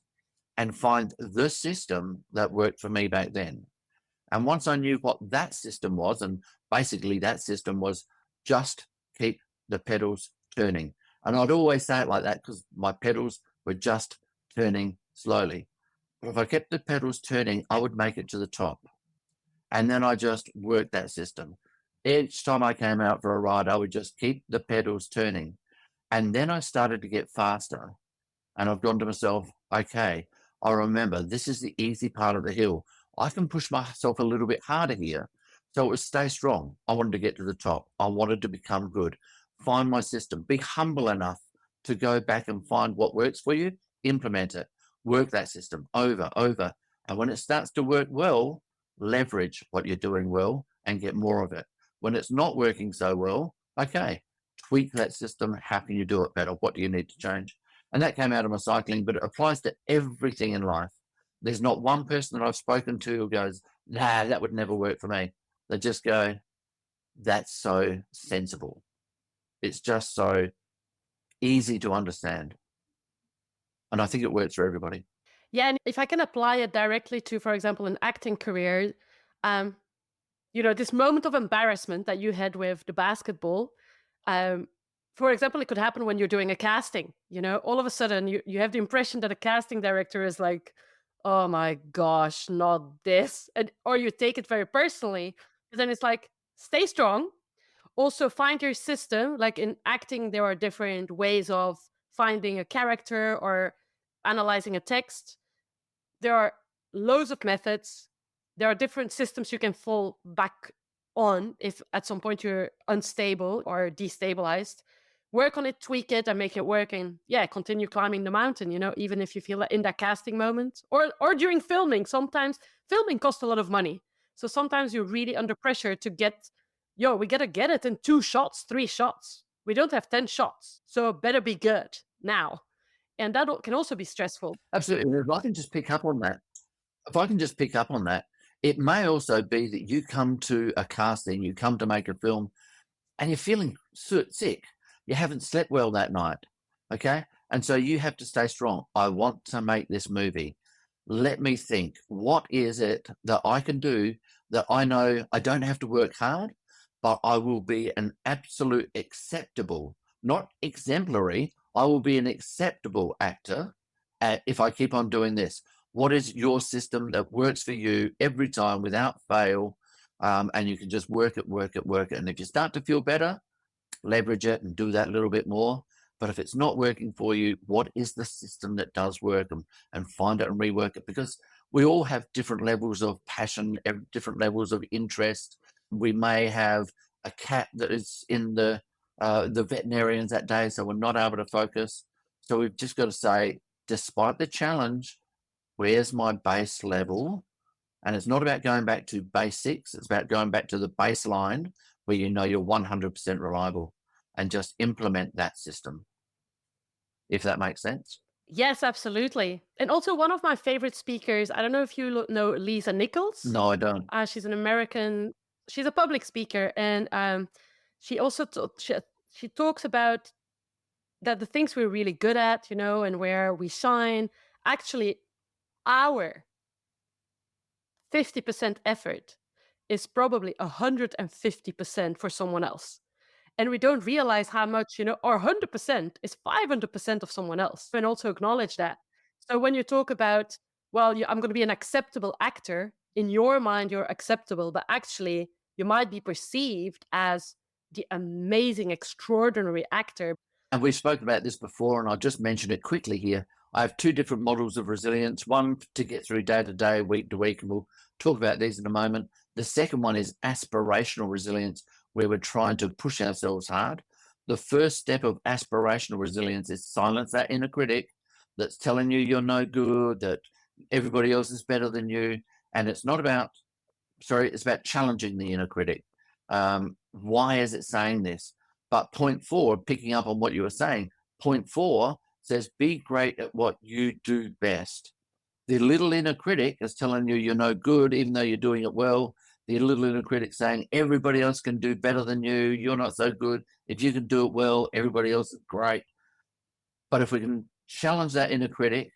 and find the system that worked for me back then. And once I knew what that system was, and basically that system was just keep the pedals turning. And I'd always say it like that because my pedals were just turning slowly. But if I kept the pedals turning, I would make it to the top. And then I just worked that system. Each time I came out for a ride, I would just keep the pedals turning. And then I started to get faster. And I've gone to myself, okay, I remember this is the easy part of the hill. I can push myself a little bit harder here. So it was stay strong. I wanted to get to the top. I wanted to become good. Find my system. Be humble enough to go back and find what works for you, implement it, work that system over. And when it starts to work well, leverage what you're doing well and get more of it. When it's not working so well, okay, tweak that system. How can you do it better? What do you need to change? And that came out of my cycling, but it applies to everything in life. There's not one person that I've spoken to who goes, nah, that would never work for me. They just go, that's so sensible. It's just so easy to understand. And I think it works for everybody. Yeah, and if I can apply it directly to, for example, an acting career, this moment of embarrassment that you had with the basketball, for example, it could happen when you're doing a casting. All of a sudden you have the impression that a casting director is like, oh my gosh, not this. Or you take it very personally. But then it's like, stay strong. Also find your system. Like in acting, there are different ways of finding a character or analyzing a text. There are loads of methods. There are different systems you can fall back on if at some point you're unstable or destabilized. Work on it, tweak it, and make it work. And continue climbing the mountain, even if you feel that in that casting moment or during filming. Sometimes filming costs a lot of money. So sometimes you're really under pressure to we got to get it in 2 shots, 3 shots. We don't have 10 shots. So it better be good now. And that can also be stressful. Absolutely. If I can just pick up on that, it may also be that you come to a casting, you come to make a film, and you're feeling sick. You haven't slept well that night. Okay. And so you have to stay strong. I want to make this movie. Let me think. What is it that I can do that I know I don't have to work hard, but I will be an absolute acceptable, not exemplary, I will be an acceptable actor if I keep on doing this. What is your system that works for you every time without fail? And you can just work it. And if you start to feel better, leverage it and do that a little bit more. But if it's not working for you, what is the system that does work, and find it and rework it? Because we all have different levels of passion, different levels of interest. We may have a cat that is in the veterinarians that day, so we're not able to focus. So we've just got to say, despite the challenge, where's my base level? And it's not about going back to basics. It's about going back to the baseline where you know you're 100% reliable, and just implement that system, if that makes sense. Yes, absolutely. And also one of my favorite speakers, I don't know if you know Lisa Nichols. No, I don't. She's an American, she's a public speaker. And she also, she talks about that the things we're really good at, and where we shine, actually our 50% effort is probably 150% for someone else. And we don't realize how much, our 100% is 500% of someone else. And also acknowledge that. So when you talk about, I'm going to be an acceptable actor, in your mind, you're acceptable, but actually you might be perceived as the amazing, extraordinary actor. And we've spoken about this before, and I'll just mention it quickly here. I have 2 different models of resilience, one to get through day to day, week to week, and we'll talk about these in a moment. The second one is aspirational resilience, where we're trying to push ourselves hard. The first step of aspirational resilience is silence that inner critic that's telling you you're no good, that everybody else is better than you. And it's about challenging the inner critic. Why is it saying this? But point 4, picking up on what you were saying, point 4 says, be great at what you do best. The little inner critic is telling you you're no good, even though you're doing it well. The little inner critic saying everybody else can do better than you. You're not so good. If you can do it well, everybody else is great. But if we can challenge that inner critic,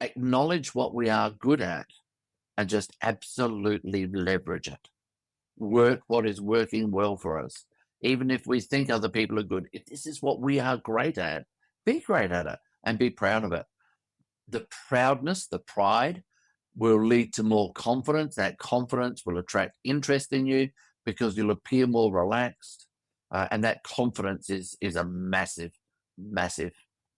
acknowledge what we are good at, and just absolutely leverage it. Work what is working well for us. Even if we think other people are good, if this is what we are great at, be great at it and be proud of it. The proudness, the pride will lead to more confidence. That confidence will attract interest in you because you'll appear more relaxed. And that confidence is a massive, massive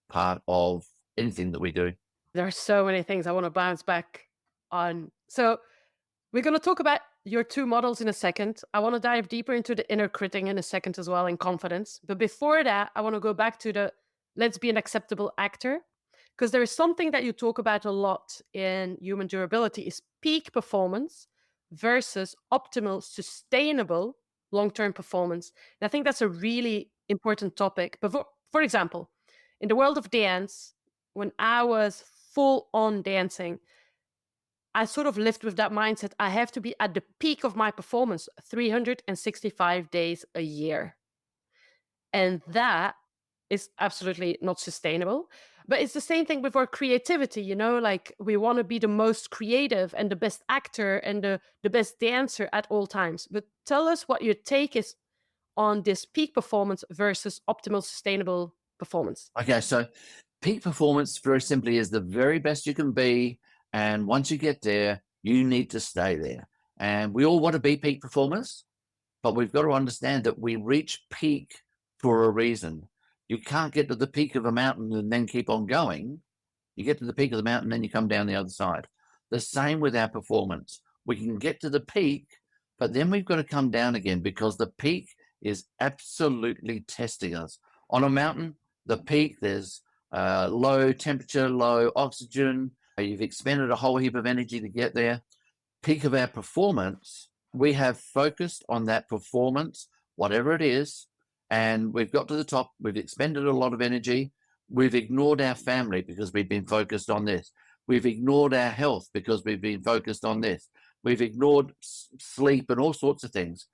part of anything that we do. There are so many things I want to bounce back on. So we're going to talk about your two models in a second. I want to dive deeper into the inner critic in a second as well, and confidence. But before that, I want to go back to the let's be an acceptable actor. Because there is something that you talk about a lot in human durability is peak performance versus optimal, sustainable long-term performance. And I think that's a really important topic. But for example, in the world of dance, when I was full on dancing, I sort of lived with that mindset. I have to be at the peak of my performance 365 days a year. And that is absolutely not sustainable. But it's the same thing with our creativity, you know, like we want to be the most creative and the best actor and the best dancer at all times. But tell us what your take is on this peak performance versus optimal sustainable performance. Okay, so peak performance very simply is the very best you can be. And once you get there, you need to stay there. And we all want to be peak performers, but we've got to understand that we reach peak for a reason. You can't get to the peak of a mountain and then keep on going. You get to the peak of the mountain, then you come down the other side. The same with our performance. We can get to the peak, but then we've got to come down again because the peak is absolutely testing us. On a mountain, the peak, there's low temperature, low oxygen. You've expended a whole heap of energy to get there. Peak of our performance, we have focused on that performance, whatever it is, and we've got to the top. We've expended a lot of energy. We've ignored our family because we've been focused on this. We've ignored our health because we've been focused on this. We've ignored sleep and all sorts of things.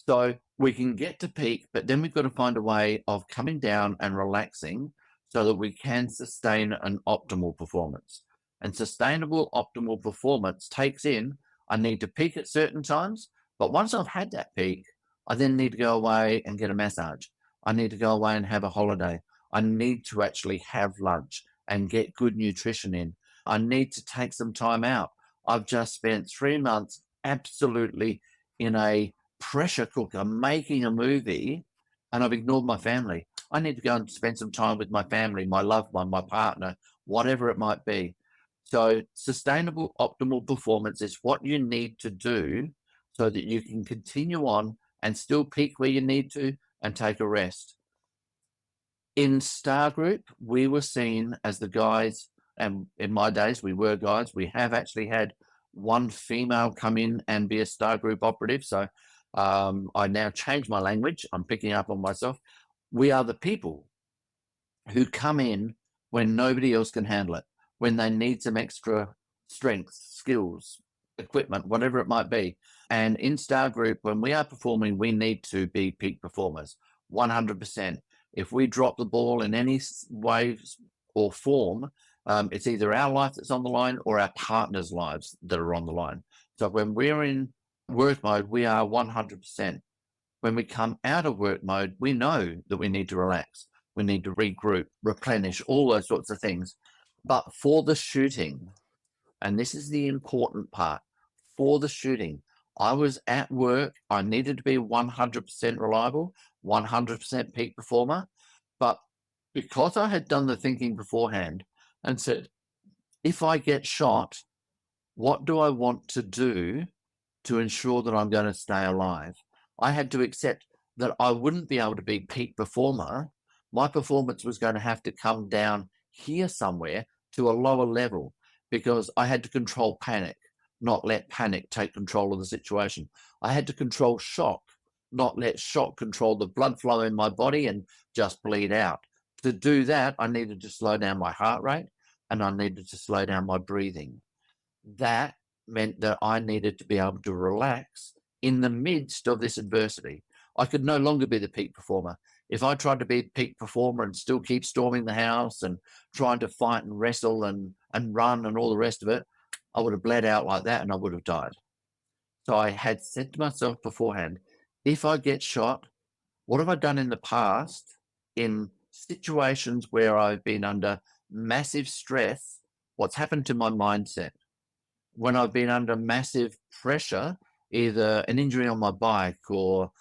So we can get to peak, but then we've got to find a way of coming down and relaxing so that we can sustain an optimal performance. And sustainable optimal performance takes in, I need to peak at certain times, but once I've had that peak, I then need to go away and get a massage. I need to go away and have a holiday. I need to actually have lunch and get good nutrition in. I need to take some time out. I've just spent 3 months absolutely in a pressure cooker making a movie, and I've ignored my family. I need to go and spend some time with my family, my loved one, my partner, whatever it might be. So sustainable optimal performance is what you need to do so that you can continue on and still peak where you need to and take a rest. In Star Group, we were seen as the guys, and in my days, we were guys. We have actually had one female come in and be a Star Group operative. So I now change my language. I'm picking up on myself. We are the people who come in when nobody else can handle it, when they need some extra strength, skills, equipment, whatever it might be. And in Star Group, when we are performing, we need to be peak performers, 100%. If we drop the ball in any way or form, it's either our life that's on the line or our partner's lives that are on the line. So when we're in work mode, we are 100%. When we come out of work mode, we know that we need to relax. We need to regroup, replenish, all those sorts of things. But for the shooting, and this is the important part, for the shooting, I was at work. I needed to be 100% reliable, 100% peak performer. But because I had done the thinking beforehand and said, if I get shot, what do I want to do to ensure that I'm going to stay alive? I had to accept that I wouldn't be able to be peak performer. My performance was going to have to come down here somewhere to a lower level because I had to control panic, not let panic take control of the situation. I had to control shock, not let shock control the blood flow in my body and just bleed out. To do that, I needed to slow down my heart rate and I needed to slow down my breathing. That meant that I needed to be able to relax in the midst of this adversity. I could no longer be the peak performer. If I tried to be a peak performer and still keep storming the house and trying to fight and wrestle and run and all the rest of it, I would have bled out like that and I would have died. So I had said to myself beforehand, if I get shot, what have I done in the past in situations where I've been under massive stress? What's happened to my mindset? When I've been under massive pressure, either an injury on my bike or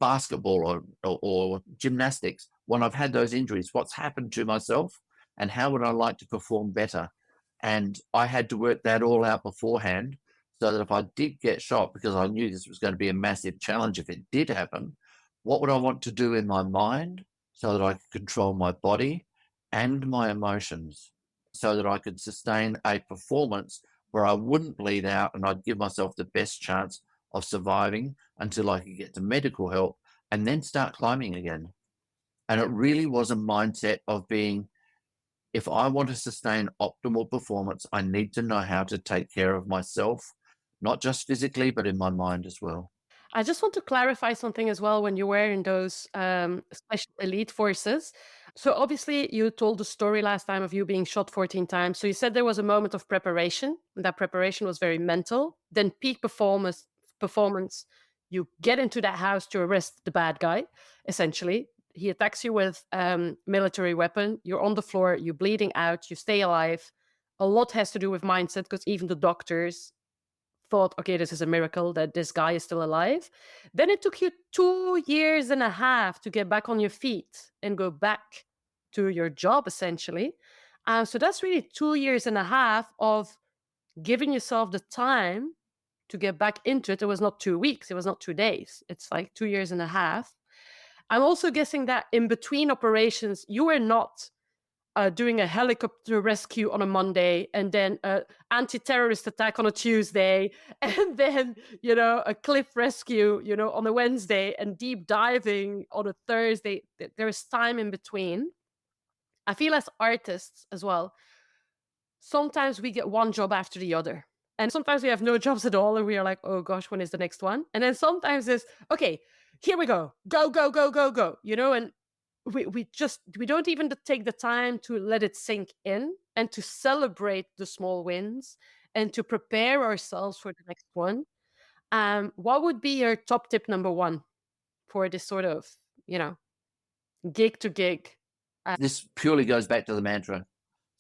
basketball or gymnastics, when I've had those injuries, what's happened to myself and how would I like to perform better? And I had to work that all out beforehand so that if I did get shot, because I knew this was going to be a massive challenge if it did happen, what would I want to do in my mind so that I could control my body and my emotions so that I could sustain a performance where I wouldn't bleed out and I'd give myself the best chance of surviving until I could get to medical help and then start climbing again. And it really was a mindset of being, if I want to sustain optimal performance, I need to know how to take care of myself, not just physically, but in my mind as well. I just want to clarify something as well when you were in those special elite forces. So obviously you told the story last time of you being shot 14 times. So you said there was a moment of preparation, and that preparation was very mental. Then peak performance, you get into that house to arrest the bad guy, essentially. He attacks you with military weapon. You're on the floor, you're bleeding out, you stay alive. A lot has to do with mindset because even the doctors thought, okay, this is a miracle that this guy is still alive. Then it took you 2 years and a half to get back on your feet and go back to your job, essentially. So that's really 2 years and a half of giving yourself the time to get back into it. It was not 2 weeks, it was not 2 days. It's like 2 years and a half. I'm also guessing that in between operations, you were not doing a helicopter rescue on a Monday and then an anti-terrorist attack on a Tuesday and then, a cliff rescue, on a Wednesday and deep diving on a Thursday. There is time in between. I feel as artists as well, sometimes we get one job after the other. And sometimes we have no jobs at all and we are like, oh gosh, when is the next one? And then sometimes it's, okay, here we go. Go, go, go, go, go. And we don't even take the time to let it sink in and to celebrate the small wins and to prepare ourselves for the next one. What would be your top tip number one for this sort of, gig to gig? This purely goes back to the mantra: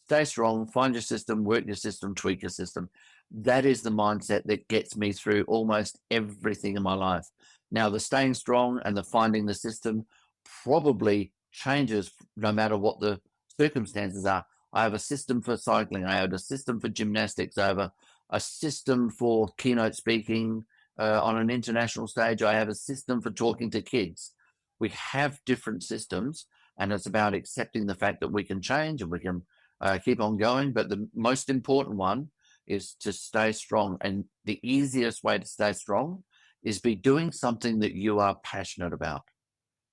stay strong, find your system, work your system, tweak your system. That is the mindset that gets me through almost everything in my life. Now, the staying strong and the finding the system probably changes no matter what the circumstances are. I have a system for cycling. I have a system for gymnastics. I have a system for keynote speaking on an international stage. I have a system for talking to kids. We have different systems, and it's about accepting the fact that we can change and we can keep on going. But the most important one is to stay strong. And the easiest way to stay strong is be doing something that you are passionate about.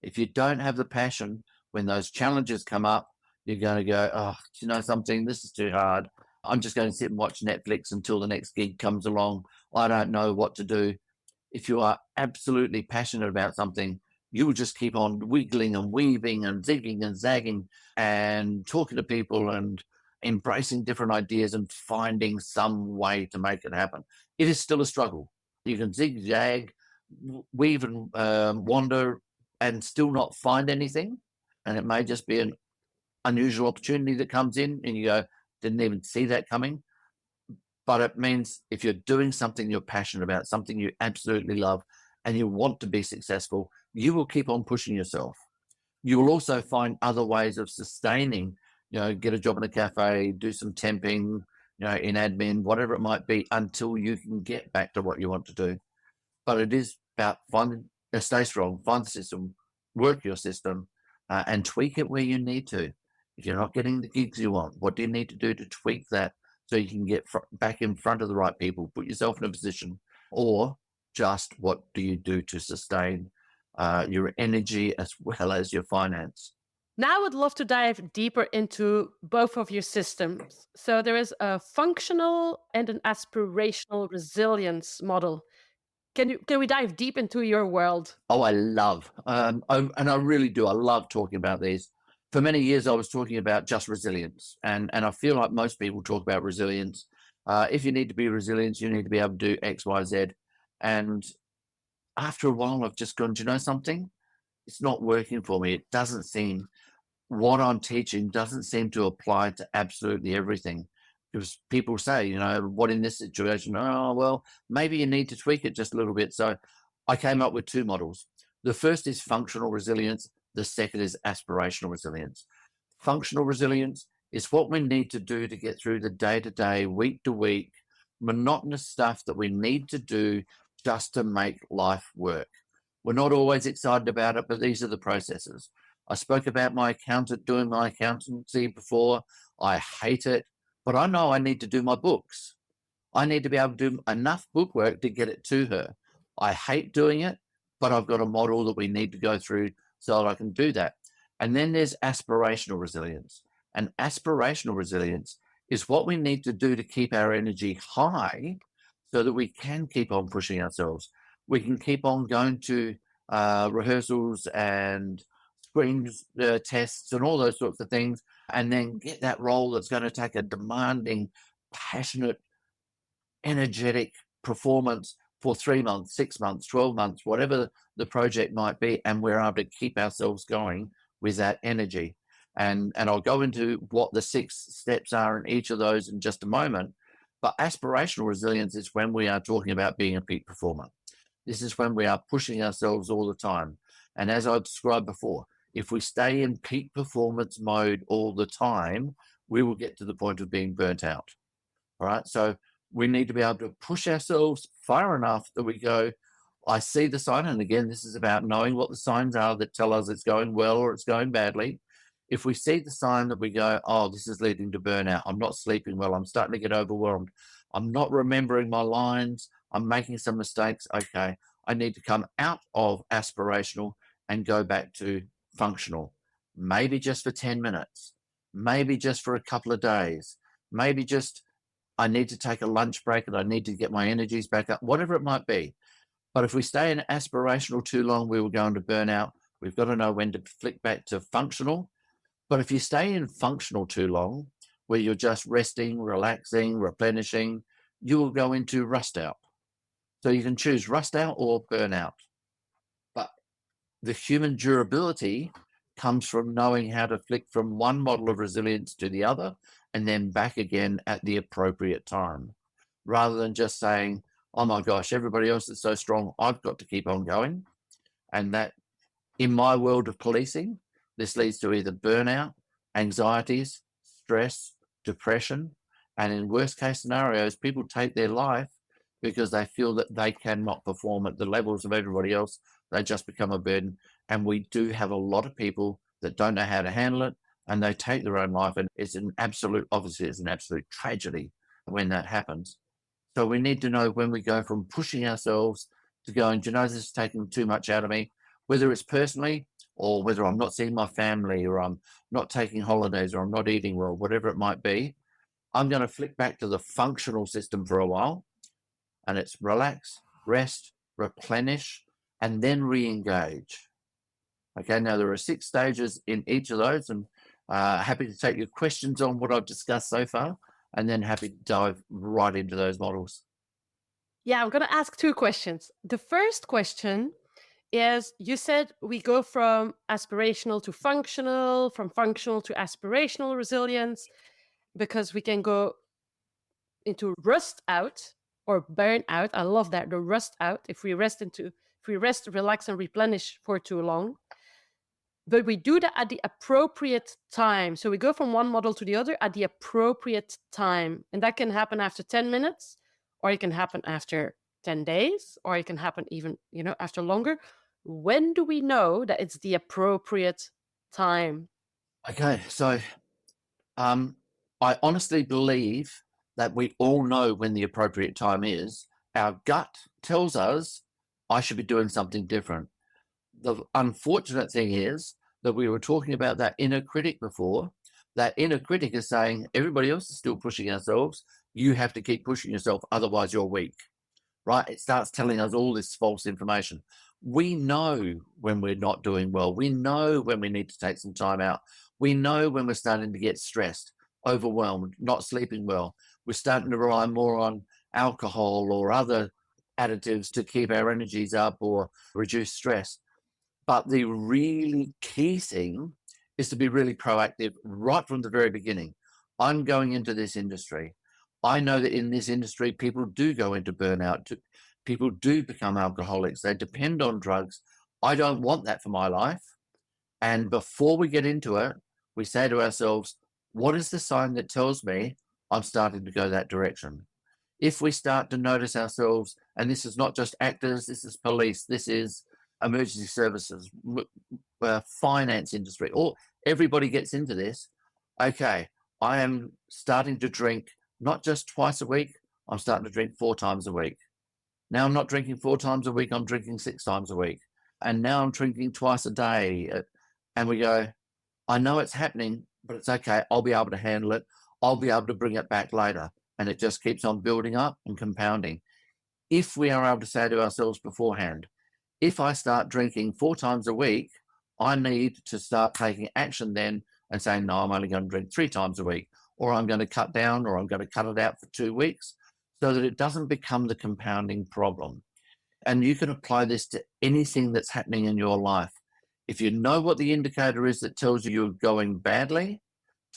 If you don't have the passion, when those challenges come up, you're going to go, oh, do you know something? This is too hard. I'm just going to sit and watch Netflix until the next gig comes along. I don't know what to do. If you are absolutely passionate about something, you will just keep on wiggling and weaving and zigging and zagging and talking to people and embracing different ideas and finding some way to make it happen. It is still a struggle. You can zigzag, weave and wander and still not find anything. And it may just be an unusual opportunity that comes in and you go, didn't even see that coming. But it means if you're doing something you're passionate about, something you absolutely love, and you want to be successful, you will keep on pushing yourself. You will also find other ways of sustaining, get a job in a cafe, do some temping, in admin, whatever it might be, until you can get back to what you want to do. But it is about stay strong, find the system, work your system, and tweak it where you need to. If you're not getting the gigs you want, what do you need to do to tweak that so you can get back in front of the right people, put yourself in a position? Or just what do you do to sustain your energy as well as your finance? Now I would love to dive deeper into both of your systems. So there is a functional and an aspirational resilience model. Can we dive deep into your world? Oh, I love, and I really do. I love talking about these. For many years, I was talking about just resilience, and I feel like most people talk about resilience. If you need to be resilient, you need to be able to do X, Y, Z. And after a while, I've just gone, do you know something? It's not working for me. It doesn't seem what I'm teaching doesn't seem to apply to absolutely everything. Because people say, what in this situation? Oh, well, maybe you need to tweak it just a little bit. So I came up with two models. The first is functional resilience. The second is aspirational resilience. Functional resilience is what we need to do to get through the day to day, week to week, monotonous stuff that we need to do just to make life work. We're not always excited about it, but these are the processes. I spoke about my accountant doing my accountancy before. I hate it, but I know I need to do my books. I need to be able to do enough bookwork to get it to her. I hate doing it, but I've got a model that we need to go through so that I can do that. And then there's aspirational resilience. And aspirational resilience is what we need to do to keep our energy high so that we can keep on pushing ourselves. We can keep on going to rehearsals and screen tests and all those sorts of things, and then get that role that's going to take a demanding, passionate, energetic performance for 3 months, 6 months, 12 months, whatever the project might be, and we're able to keep ourselves going with that energy. And I'll go into what the 6 steps are in each of those in just a moment. But aspirational resilience is when we are talking about being a peak performer. This is when we are pushing ourselves all the time. And as I described before, if we stay in peak performance mode all the time, we will get to the point of being burnt out. All right. So we need to be able to push ourselves far enough that we go, I see the sign. And again, this is about knowing what the signs are that tell us it's going well or it's going badly. If we see the sign that we go, oh, this is leading to burnout. I'm not sleeping well. I'm starting to get overwhelmed. I'm not remembering my lines. I'm making some mistakes. Okay. I need to come out of aspirational and go back to functional, maybe just for 10 minutes, maybe just for a couple of days, maybe just I need to take a lunch break and I need to get my energies back up, whatever it might be. But if we stay in aspirational too long, we will go into burnout. We've got to know when to flick back to functional. But if you stay in functional too long, where you're just resting, relaxing, replenishing, you will go into rust out. So you can choose rust out or burnout. But the human durability comes from knowing how to flick from one model of resilience to the other and then back again at the appropriate time, rather than just saying, oh my gosh, everybody else is so strong, I've got to keep on going. And that, in my world of policing, this leads to either burnout, anxieties, stress, depression, and in worst case scenarios, people take their life because they feel that they cannot perform at the levels of everybody else. They just become a burden. And we do have a lot of people that don't know how to handle it, and they take their own life. And obviously it's an absolute tragedy when that happens. So we need to know when we go from pushing ourselves to going, do you know, this is taking too much out of me, whether it's personally or whether I'm not seeing my family or I'm not taking holidays or I'm not eating well, whatever it might be. I'm going to flick back to the functional system for a while, and it's relax, rest, replenish, and then re-engage. Okay, now there are 6 stages in each of those, and happy to take your questions on what I've discussed so far, and then happy to dive right into those models. Yeah, I'm going to ask 2 questions. The first question is, you said we go from aspirational to functional, from functional to aspirational resilience, because we can go into rust out or burn out. I love that, the rust out. If we rest, relax, and replenish for too long. But we do that at the appropriate time. So we go from one model to the other at the appropriate time. And that can happen after 10 minutes, or it can happen after 10 days, or it can happen even, after longer. When do we know that it's the appropriate time? Okay, so I honestly believe that we all know when the appropriate time is. Our gut tells us I should be doing something different. The unfortunate thing is that we were talking about that inner critic before. That inner critic is saying, everybody else is still pushing ourselves. You have to keep pushing yourself, otherwise you're weak, right? It starts telling us all this false information. We know when we're not doing well. We know when we need to take some time out. We know when we're starting to get stressed, overwhelmed, not sleeping well. We're starting to rely more on alcohol or other additives to keep our energies up or reduce stress. But the really key thing is to be really proactive right from the very beginning. I'm going into this industry. I know that in this industry, people do go into burnout. People do become alcoholics. They depend on drugs. I don't want that for my life. And before we get into it, we say to ourselves, what is the sign that tells me I'm starting to go that direction? If we start to notice ourselves, and this is not just actors, this is police, this is emergency services, finance industry, or everybody gets into this. Okay, I am starting to drink not just twice a week, I'm starting to drink 4 times a week. Now I'm not drinking 4 times a week, I'm drinking 6 times a week. And now I'm drinking twice a day. And we go, I know it's happening, but it's okay. I'll be able to handle it. I'll be able to bring it back later. And it just keeps on building up and compounding. If we are able to say to ourselves beforehand, if I start drinking 4 times a week, I need to start taking action then and saying, no, I'm only going to drink 3 times a week, or I'm going to cut down, or I'm going to cut it out for 2 weeks so that it doesn't become the compounding problem. And you can apply this to anything that's happening in your life. If you know what the indicator is that tells you you're going badly,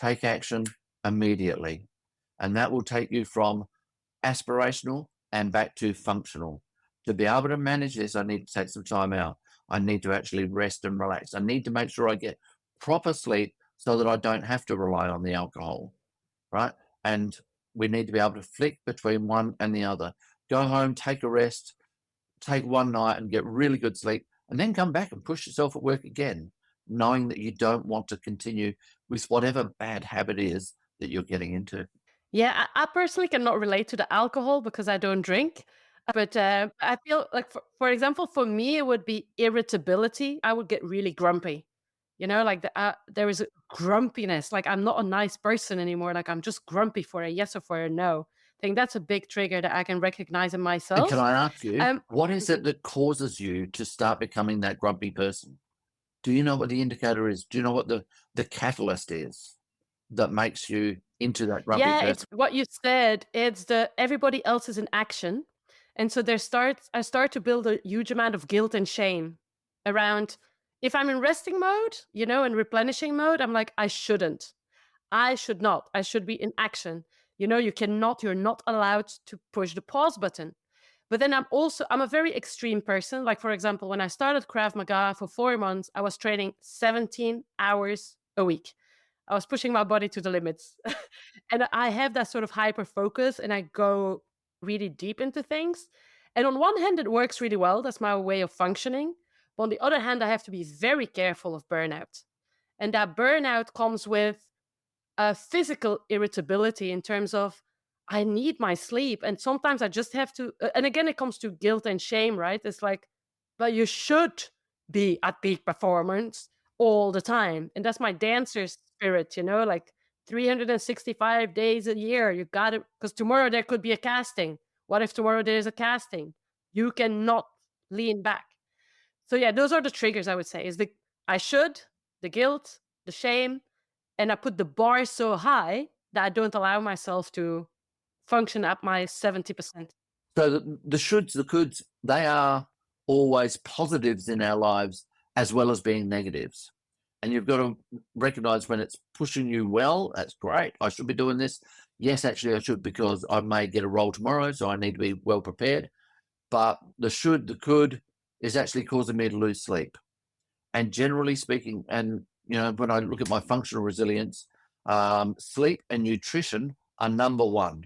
take action immediately. And that will take you from aspirational and back to functional. To be able to manage this, I need to take some time out. I need to actually rest and relax. I need to make sure I get proper sleep so that I don't have to rely on the alcohol, right? And we need to be able to flick between one and the other. Go home, take a rest, take one night and get really good sleep, and then come back and push yourself at work again, knowing that you don't want to continue with whatever bad habit is that you're getting into. Yeah, I personally cannot relate to the alcohol because I don't drink. But I feel like, for example, for me, it would be irritability. I would get really grumpy. Like there is a grumpiness. Like I'm not a nice person anymore. Like I'm just grumpy for a yes or for a no. I think that's a big trigger that I can recognize in And can myself. I ask you, Um, what is it that causes you to start becoming that grumpy person? Do you know what the indicator is? Do you know what the catalyst is that makes you into that grumpy Yeah, it's person? what you said. It's the everybody else is in action. And so I start to build a huge amount of guilt and shame around if I'm in resting mode, in replenishing mode, I'm like, I shouldn't. I should not. I should be in action. You're not allowed to push the pause button. But then I'm a very extreme person. Like, for example, when I started Krav Maga for 4 months, I was training 17 hours a week. I was pushing my body to the limits. And I have that sort of hyper focus and I go really deep into things. And on one hand, it works really well. That's my way of functioning. But on the other hand, I have to be very careful of burnout. And that burnout comes with a physical irritability in terms of I need my sleep. And sometimes I just have to, and again, it comes to guilt and shame, right? It's like, but you should be at peak performance all the time. And that's my dancer spirit, like 365 days a year. You got it. Because tomorrow there could be a casting. What if tomorrow there is a casting? You cannot lean back. So yeah, those are the triggers I would say is I should, the guilt, the shame, and I put the bar so high that I don't allow myself to function at my 70%. So the shoulds, the coulds, they are always positives in our lives as well as being negatives. And you've got to recognize when it's pushing you well, that's great. I should be doing this. Yes, actually, I should because I may get a role tomorrow, so I need to be well prepared. But the should, the could is actually causing me to lose sleep. And generally speaking, and when I look at my functional resilience, sleep and nutrition are number one.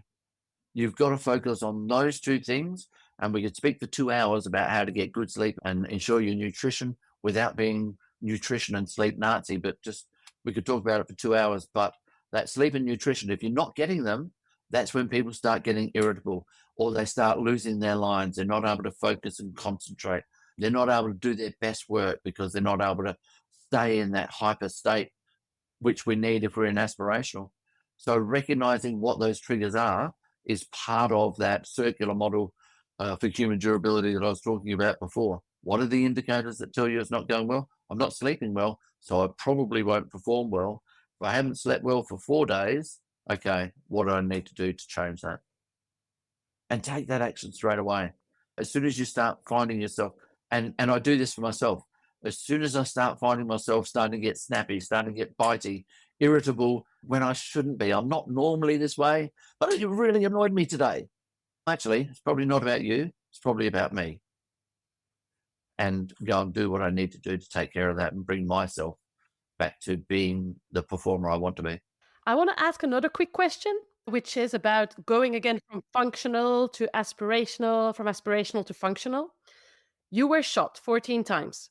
You've got to focus on those 2 things. And we could speak for 2 hours about how to get good sleep and ensure your nutrition without being nutrition and sleep Nazi, but just we could talk about it for 2 hours. But that sleep and nutrition, if you're not getting them, that's when people start getting irritable or they start losing their lines. They're not able to focus and concentrate. They're not able to do their best work because they're not able to stay in that hyper state, which we need if we're in aspirational. So recognizing what those triggers are is part of that circular model for human durability that I was talking about before. What are the indicators that tell you it's not going well? I'm not sleeping well, so I probably won't perform well. If I haven't slept well for 4 days, okay, what do I need to do to change that? And take that action straight away. As soon as you start finding yourself, and I do this for myself, as soon as I start finding myself starting to get snappy, starting to get bitey, irritable when I shouldn't be. I'm not normally this way, but it really annoyed me today. Actually, it's probably not about you. It's probably about me. And go and do what I need to do to take care of that and bring myself back to being the performer I want to be. I want to ask another quick question, which is about going again from functional to aspirational, from aspirational to functional. You were shot 14 times.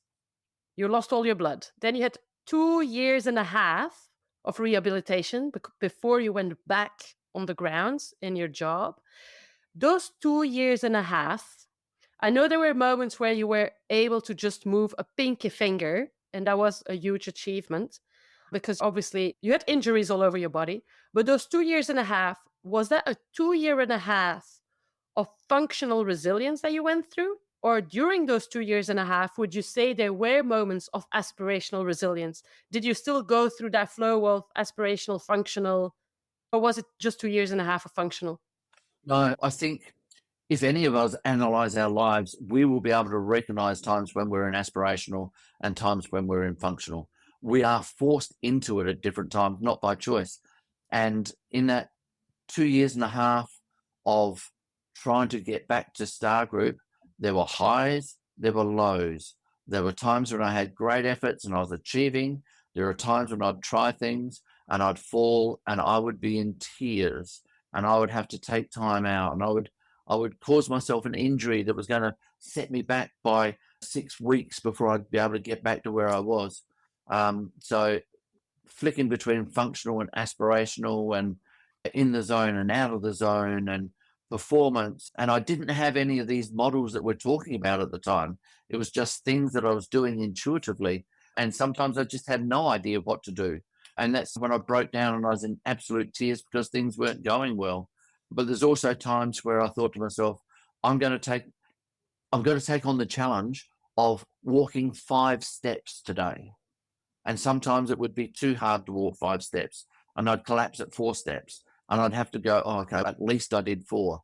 You lost all your blood. Then you had 2 years and a half of rehabilitation before you went back on the grounds in your job. Those 2 years and a half, I know there were moments where you were able to just move a pinky finger, and that was a huge achievement because obviously you had injuries all over your body. But those 2 years and a half, was that a 2 year and a half of functional resilience that you went through? Or during those 2 years and a half, would you say there were moments of aspirational resilience? Did you still go through that flow of aspirational, functional, or was it just 2 years and a half of functional? No, I think if any of us analyze our lives, we will be able to recognize times when we're in aspirational and times when we're in functional. We are forced into it at different times, not by choice. And in that 2 years and a half of trying to get back to Star Group, there were highs, there were lows. There were times when I had great efforts and I was achieving. There are times when I'd try things and I'd fall and I would be in tears and I would have to take time out and I would cause myself an injury that was going to set me back by 6 weeks before I'd be able to get back to where I was. So flicking between functional and aspirational and in the zone and out of the zone and performance. And I didn't have any of these models that we're talking about at the time. It was just things that I was doing intuitively. And sometimes I just had no idea what to do. And that's when I broke down and I was in absolute tears because things weren't going well. But there's also times where I thought to myself, I'm going to take on the challenge of walking 5 steps today. And sometimes it would be too hard to walk 5 steps and I'd collapse at 4 steps and I'd have to go, oh, okay, at least I did 4.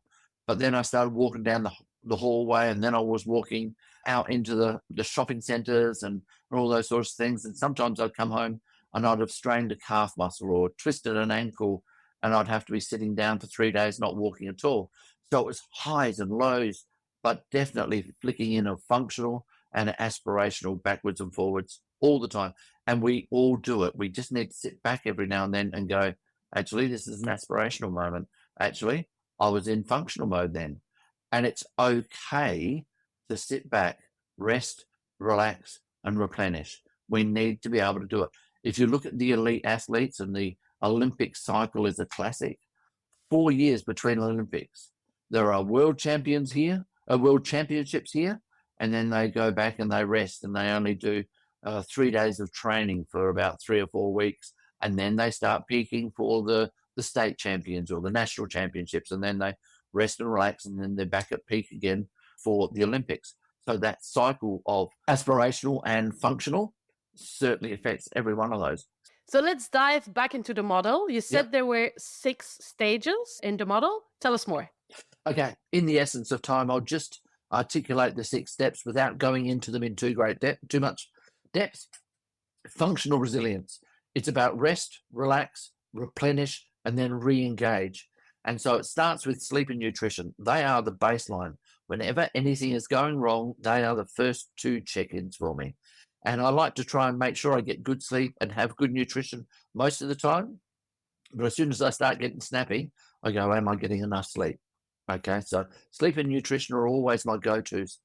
But then I started walking down the hallway and then I was walking out into the shopping centers and all those sorts of things. And sometimes I'd come home and I'd have strained a calf muscle or twisted an ankle and I'd have to be sitting down for 3 days, not walking at all. So it was highs and lows, but definitely flicking in a functional and an aspirational backwards and forwards all the time. And we all do it. We just need to sit back every now and then and go, actually, this is an aspirational moment. Actually, I was in functional mode then. And it's okay to sit back, rest, relax, and replenish. We need to be able to do it. If you look at the elite athletes, and the Olympic cycle is a classic, 4 years between Olympics. There are world champions here, world championships here, and then they go back and they rest and they only do 3 days of training for about 3 or 4 weeks. And then they start peaking for the state champions or the national championships. And then they rest and relax and then they're back at peak again for the Olympics. So that cycle of aspirational and functional certainly affects every one of those. So let's dive back into the model. You said there were 6 stages in the model. Tell us more. Okay. In the essence of time, I'll just articulate the 6 steps without going into them in too much depth. Functional resilience. It's about rest, relax, replenish, and then re-engage. And so it starts with sleep and nutrition. They are the baseline. Whenever anything is going wrong, they are the first 2 check-ins for me. And I like to try and make sure I get good sleep and have good nutrition most of the time. But as soon as I start getting snappy, I go, am I getting enough sleep? Okay, so sleep and nutrition are always my go-tos.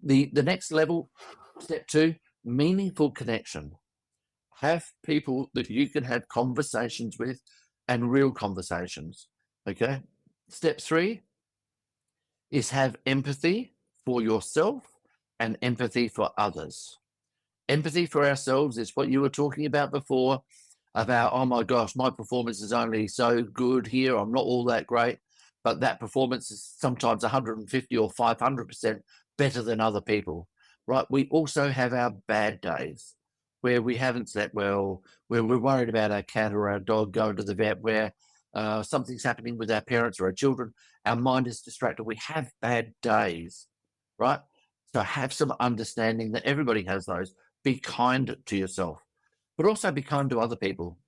The next level, step 2, meaningful connection. Have people that you can have conversations with and real conversations. Okay. Step 3 is have empathy for yourself and empathy for others. Empathy for ourselves is what you were talking about before, about, oh my gosh, my performance is only so good here. I'm not all that great, but that performance is sometimes 150 or 500% better than other people, right? We also have our bad days where we haven't slept well, where we're worried about our cat or our dog going to the vet, where something's happening with our parents or our children. Our mind is distracted. We have bad days, right? So have some understanding that everybody has those. Be kind to yourself, but also be kind to other people,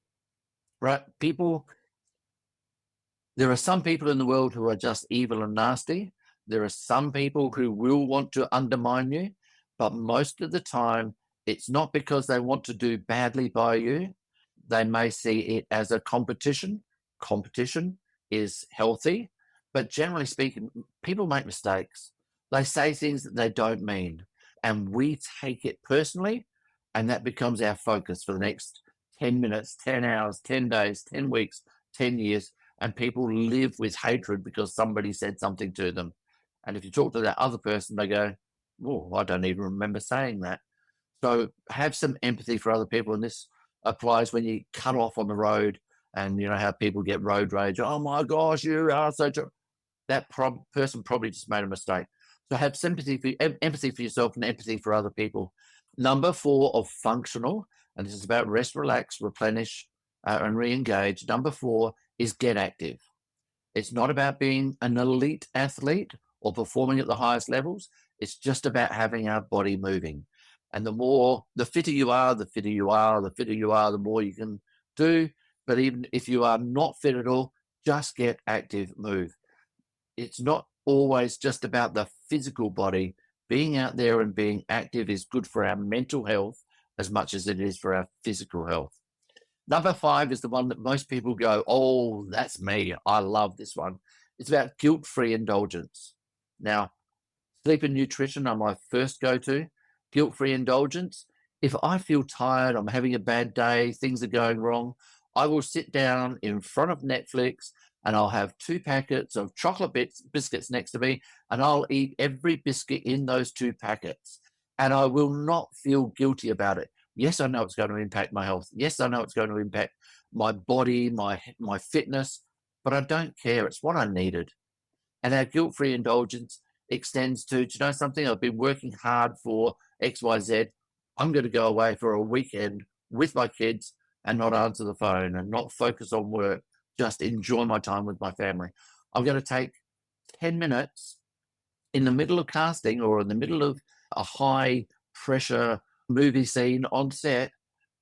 right? There are some people in the world who are just evil and nasty. There are some people who will want to undermine you, but most of the time, it's not because they want to do badly by you. They may see it as a competition. Competition is healthy, but generally speaking, people make mistakes. They say things that they don't mean, and we take it personally, and that becomes our focus for the next 10 minutes, 10 hours, 10 days, 10 weeks, 10 years, and people live with hatred because somebody said something to them. And if you talk to that other person, they go, oh, I don't even remember saying that. So have some empathy for other people. And this applies when you cut off on the road and you know how people get road rage. Oh my gosh, you are so that person probably just made a mistake. So have empathy for yourself and empathy for other people. Number 4 of functional, and this is about rest, relax, replenish, and re-engage. Number 4 is get active. It's not about being an elite athlete or performing at the highest levels. It's just about having our body moving. And the fitter you are, the fitter you are, the fitter you are, the more you can do. But even if you are not fit at all, just get active, move. It's not always just about the physical body. Being out there and being active is good for our mental health as much as it is for our physical health. Number 5 is the one that most people go, oh, that's me. I love this one. It's about guilt-free indulgence. Now, sleep and nutrition are my first go-to. Guilt-free indulgence. If I feel tired, I'm having a bad day, things are going wrong, I will sit down in front of Netflix and I'll have 2 packets of chocolate biscuits next to me, and I'll eat every biscuit in those 2 packets. And I will not feel guilty about it. Yes, I know it's going to impact my health. Yes, I know it's going to impact my body, my fitness, but I don't care. It's what I needed. And our guilt-free indulgence extends to, do you know something? I've been working hard for XYZ. I'm going to go away for a weekend with my kids and not answer the phone and not focus on work, just enjoy my time with my family. I'm going to take 10 minutes in the middle of casting or in the middle of a high pressure movie scene on set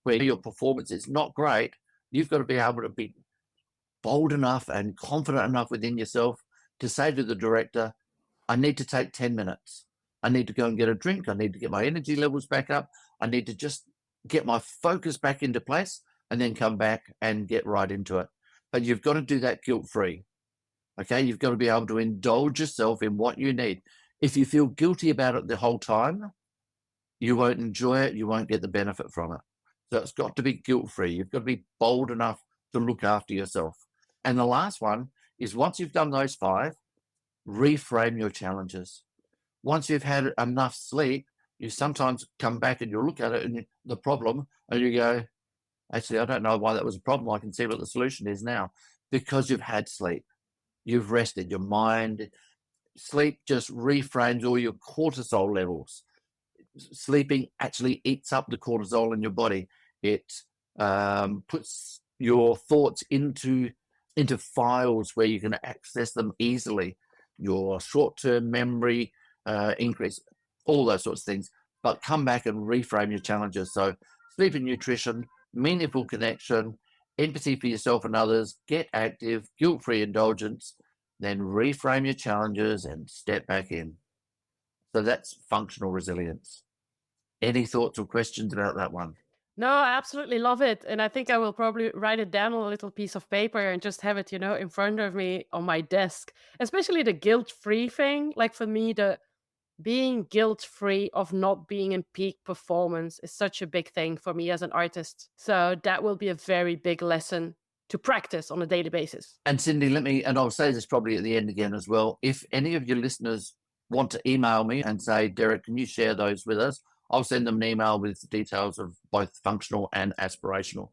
where your performance is not great. You've got to be able to be bold enough and confident enough within yourself to say to the director, I need to take 10 minutes. I need to go and get a drink. I need to get my energy levels back up. I need to just get my focus back into place and then come back and get right into it. But you've got to do that guilt-free. Okay, you've got to be able to indulge yourself in what you need. If you feel guilty about it the whole time, you won't enjoy it. You won't get the benefit from it. So it's got to be guilt-free. You've got to be bold enough to look after yourself. And the last one is, once you've done those 5, reframe your challenges. Once you've had enough sleep, you sometimes come back and you look at it and the problem, and you go, actually, I don't know why that was a problem. I can see what the solution is now. Because you've had sleep. You've rested your mind. Sleep just reframes all your cortisol levels. Sleeping actually eats up the cortisol in your body. It puts your thoughts into files where you can access them easily. Your short-term memory increase, all those sorts of things. But come back and reframe your challenges. So sleep and nutrition, meaningful connection, empathy for yourself and others, get active, guilt-free indulgence, then reframe your challenges and step back in. So that's functional resilience. Any thoughts or questions about that one? No, I absolutely love it. And I think I will probably write it down on a little piece of paper and just have it, in front of me on my desk. Especially the guilt-free thing. Like for me, the being guilt-free of not being in peak performance is such a big thing for me as an artist. So that will be a very big lesson to practice on a daily basis. And Cindy, and I'll say this probably at the end again as well. If any of your listeners want to email me and say, Derrick, can you share those with us? I'll send them an email with details of both functional and aspirational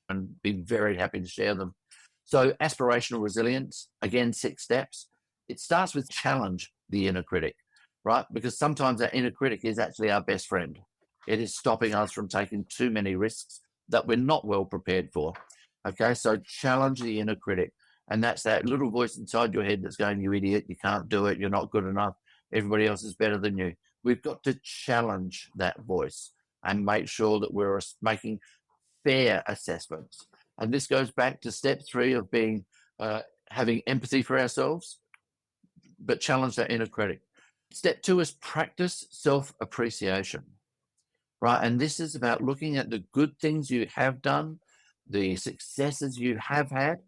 and be very happy to share them. So aspirational resilience, again, 6 steps. It starts with challenge the inner critic, right? Because sometimes that inner critic is actually our best friend. It is stopping us from taking too many risks that we're not well prepared for. Okay, so challenge the inner critic. And that's that little voice inside your head that's going, you idiot, you can't do it, you're not good enough, everybody else is better than you. We've got to challenge that voice and make sure that we're making fair assessments. And this goes back to step 3 of being having empathy for ourselves, but challenge that inner critic. Step 2 is practice self-appreciation, right? And this is about looking at the good things you have done, the successes you have had,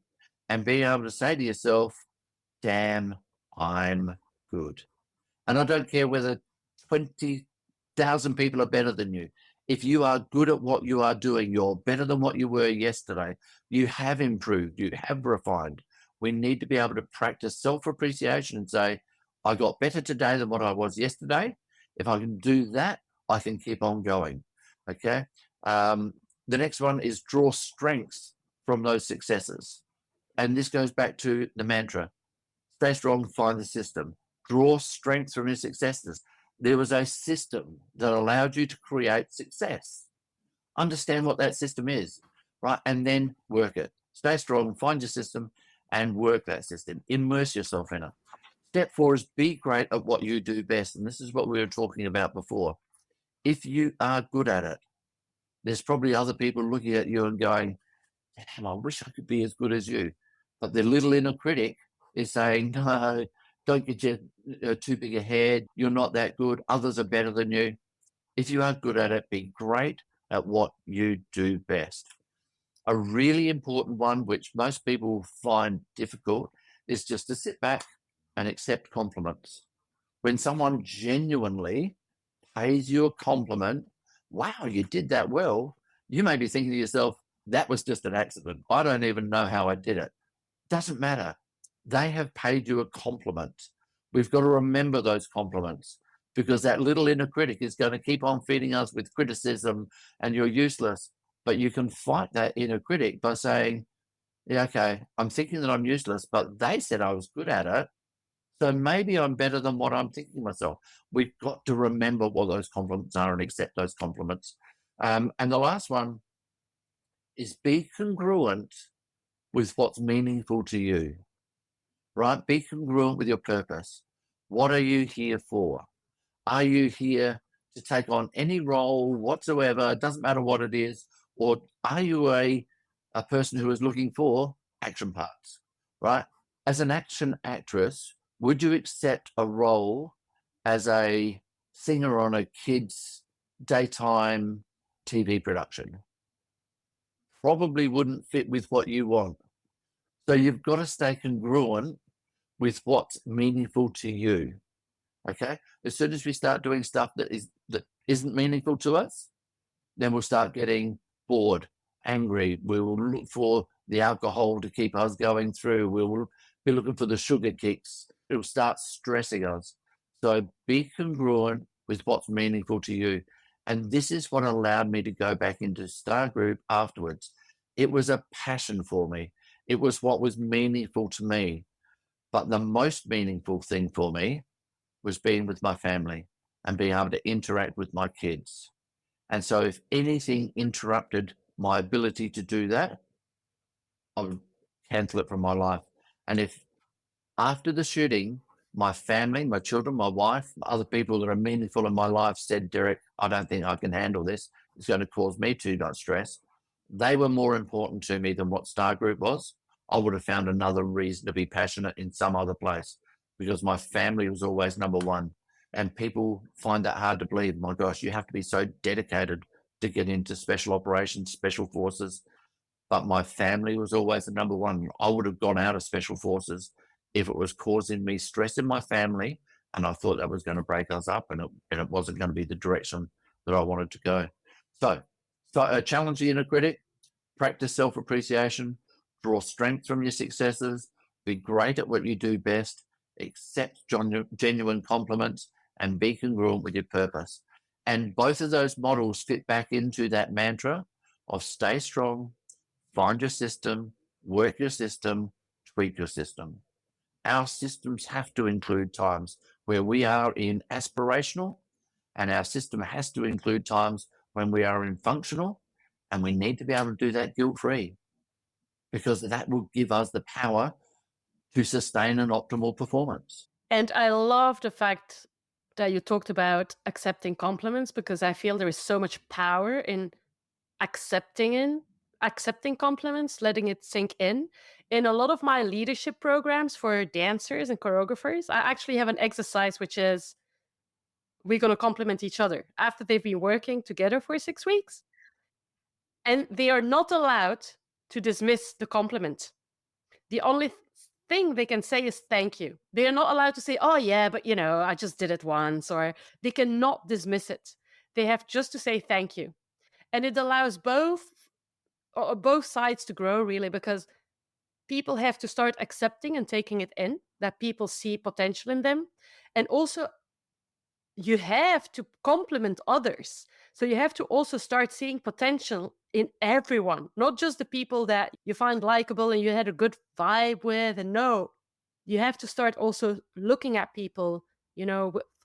and being able to say to yourself, damn, I'm good. And I don't care whether 20,000 people are better than you. If you are good at what you are doing, you're better than what you were yesterday. You have improved, you have refined. We need to be able to practice self-appreciation and say, I got better today than what I was yesterday. If I can do that, I can keep on going. Okay. The next one is draw strengths from those successes. And this goes back to the mantra, stay strong, find the system. Draw strength from your successes. There was a system that allowed you to create success. Understand what that system is, right? And then work it. Stay strong, find your system, and work that system. Immerse yourself in it. Step 4 is be great at what you do best. And this is what we were talking about before. If you are good at it, there's probably other people looking at you and going, damn, I wish I could be as good as you. But the little inner critic is saying, no, don't get too big a head. You're not that good. Others are better than you. If you are good at it, be great at what you do best. A really important one, which most people find difficult, is just to sit back and accept compliments. When someone genuinely pays you a compliment, wow, you did that well, you may be thinking to yourself, that was just an accident. I don't even know how I did it. Doesn't matter. They have paid you a compliment. We've got to remember those compliments because that little inner critic is going to keep on feeding us with criticism and you're useless. But you can fight that inner critic by saying, yeah, okay, I'm thinking that I'm useless, but they said I was good at it. So maybe I'm better than what I'm thinking myself. We've got to remember what those compliments are and accept those compliments. And the last one is be congruent with what's meaningful to you, right? Be congruent with your purpose. What are you here for? Are you here to take on any role whatsoever? It doesn't matter what it is. Or are you a person who is looking for action parts, right? As an action actress, would you accept a role as a singer on a kid's daytime TV production? Probably wouldn't fit with what you want. So you've got to stay congruent with what's meaningful to you. Okay. As soon as we start doing stuff that isn't meaningful to us, then we'll start getting bored, angry. We will look for the alcohol to keep us going through. We will be looking for the sugar kicks. It'll start stressing us. So be congruent with what's meaningful to you. And this is what allowed me to go back into Star Group afterwards. It was a passion for me. It was what was meaningful to me. But the most meaningful thing for me was being with my family and being able to interact with my kids. And so if anything interrupted my ability to do that, I would cancel it from my life. And if after the shooting, my family, my children, my wife, other people that are meaningful in my life said, Derrick, I don't think I can handle this. It's going to cause me too much stress. They were more important to me than what Star Group was. I would have found another reason to be passionate in some other place because my family was always number one. And people find that hard to believe. My gosh, you have to be so dedicated to get into special operations, special forces. But my family was always the number one. I would have gone out of special forces if it was causing me stress in my family. And I thought that was going to break us up and it wasn't going to be the direction that I wanted to go. So challenge the inner critic, practice self-appreciation, draw strength from your successes, be great at what you do best, accept genuine compliments, and be congruent with your purpose. And both of those models fit back into that mantra of stay strong, find your system, work your system, tweak your system. Our systems have to include times where we are in aspirational, and our system has to include times when we are in functional, and we need to be able to do that guilt-free, because that will give us the power to sustain an optimal performance. And I love the fact that you talked about accepting compliments, because I feel there is so much power in accepting compliments, letting it sink in. In a lot of my leadership programs for dancers and choreographers, I actually have an exercise which is we're going to compliment each other after they've been working together for 6 weeks. And they are not allowed to dismiss the compliment. The only thing they can say is thank you. They are not allowed to say, oh, yeah, but I just did it once, or they cannot dismiss it. They have just to say thank you. And it allows both sides to grow, really, because people have to start accepting and taking it in that people see potential in them. And also, you have to compliment others. So you have to also start seeing potential in everyone, not just the people that you find likable and you had a good vibe with. And no, you have to start also looking at people,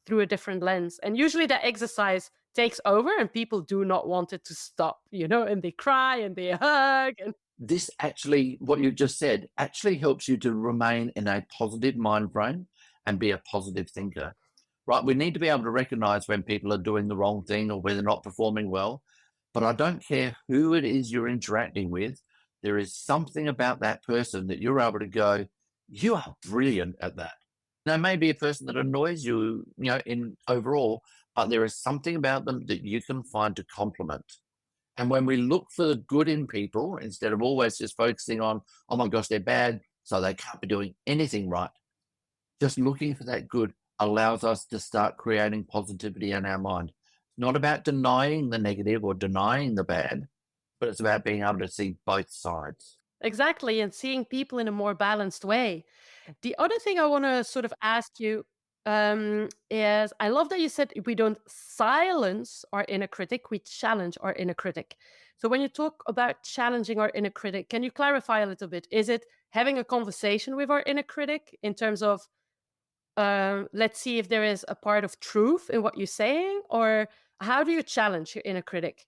through a different lens. And usually that exercise takes over and people do not want it to stop, and they cry and they hug. And This actually, what you just said, actually helps you to remain in a positive mind frame and be a positive thinker, right? We need to be able to recognize when people are doing the wrong thing or when they're not performing well. But I don't care who it is you're interacting with. There is something about that person that you're able to go, you are brilliant at that. Now, maybe a person that annoys you, in overall, but there is something about them that you can find to compliment. And when we look for the good in people, instead of always just focusing on, oh my gosh, they're bad, so they can't be doing anything right, just looking for that good allows us to start creating positivity in our mind. It's not about denying the negative or denying the bad, but it's about being able to see both sides. exactly, and seeing people in a more balanced way. The other thing I want to sort of ask you is I love that you said we don't silence our inner critic, we challenge our inner critic. So when you talk about challenging our inner critic, can you clarify a little bit? Is it having a conversation with our inner critic in terms of let's see if there is a part of truth in what you're saying, or how do you challenge your inner critic?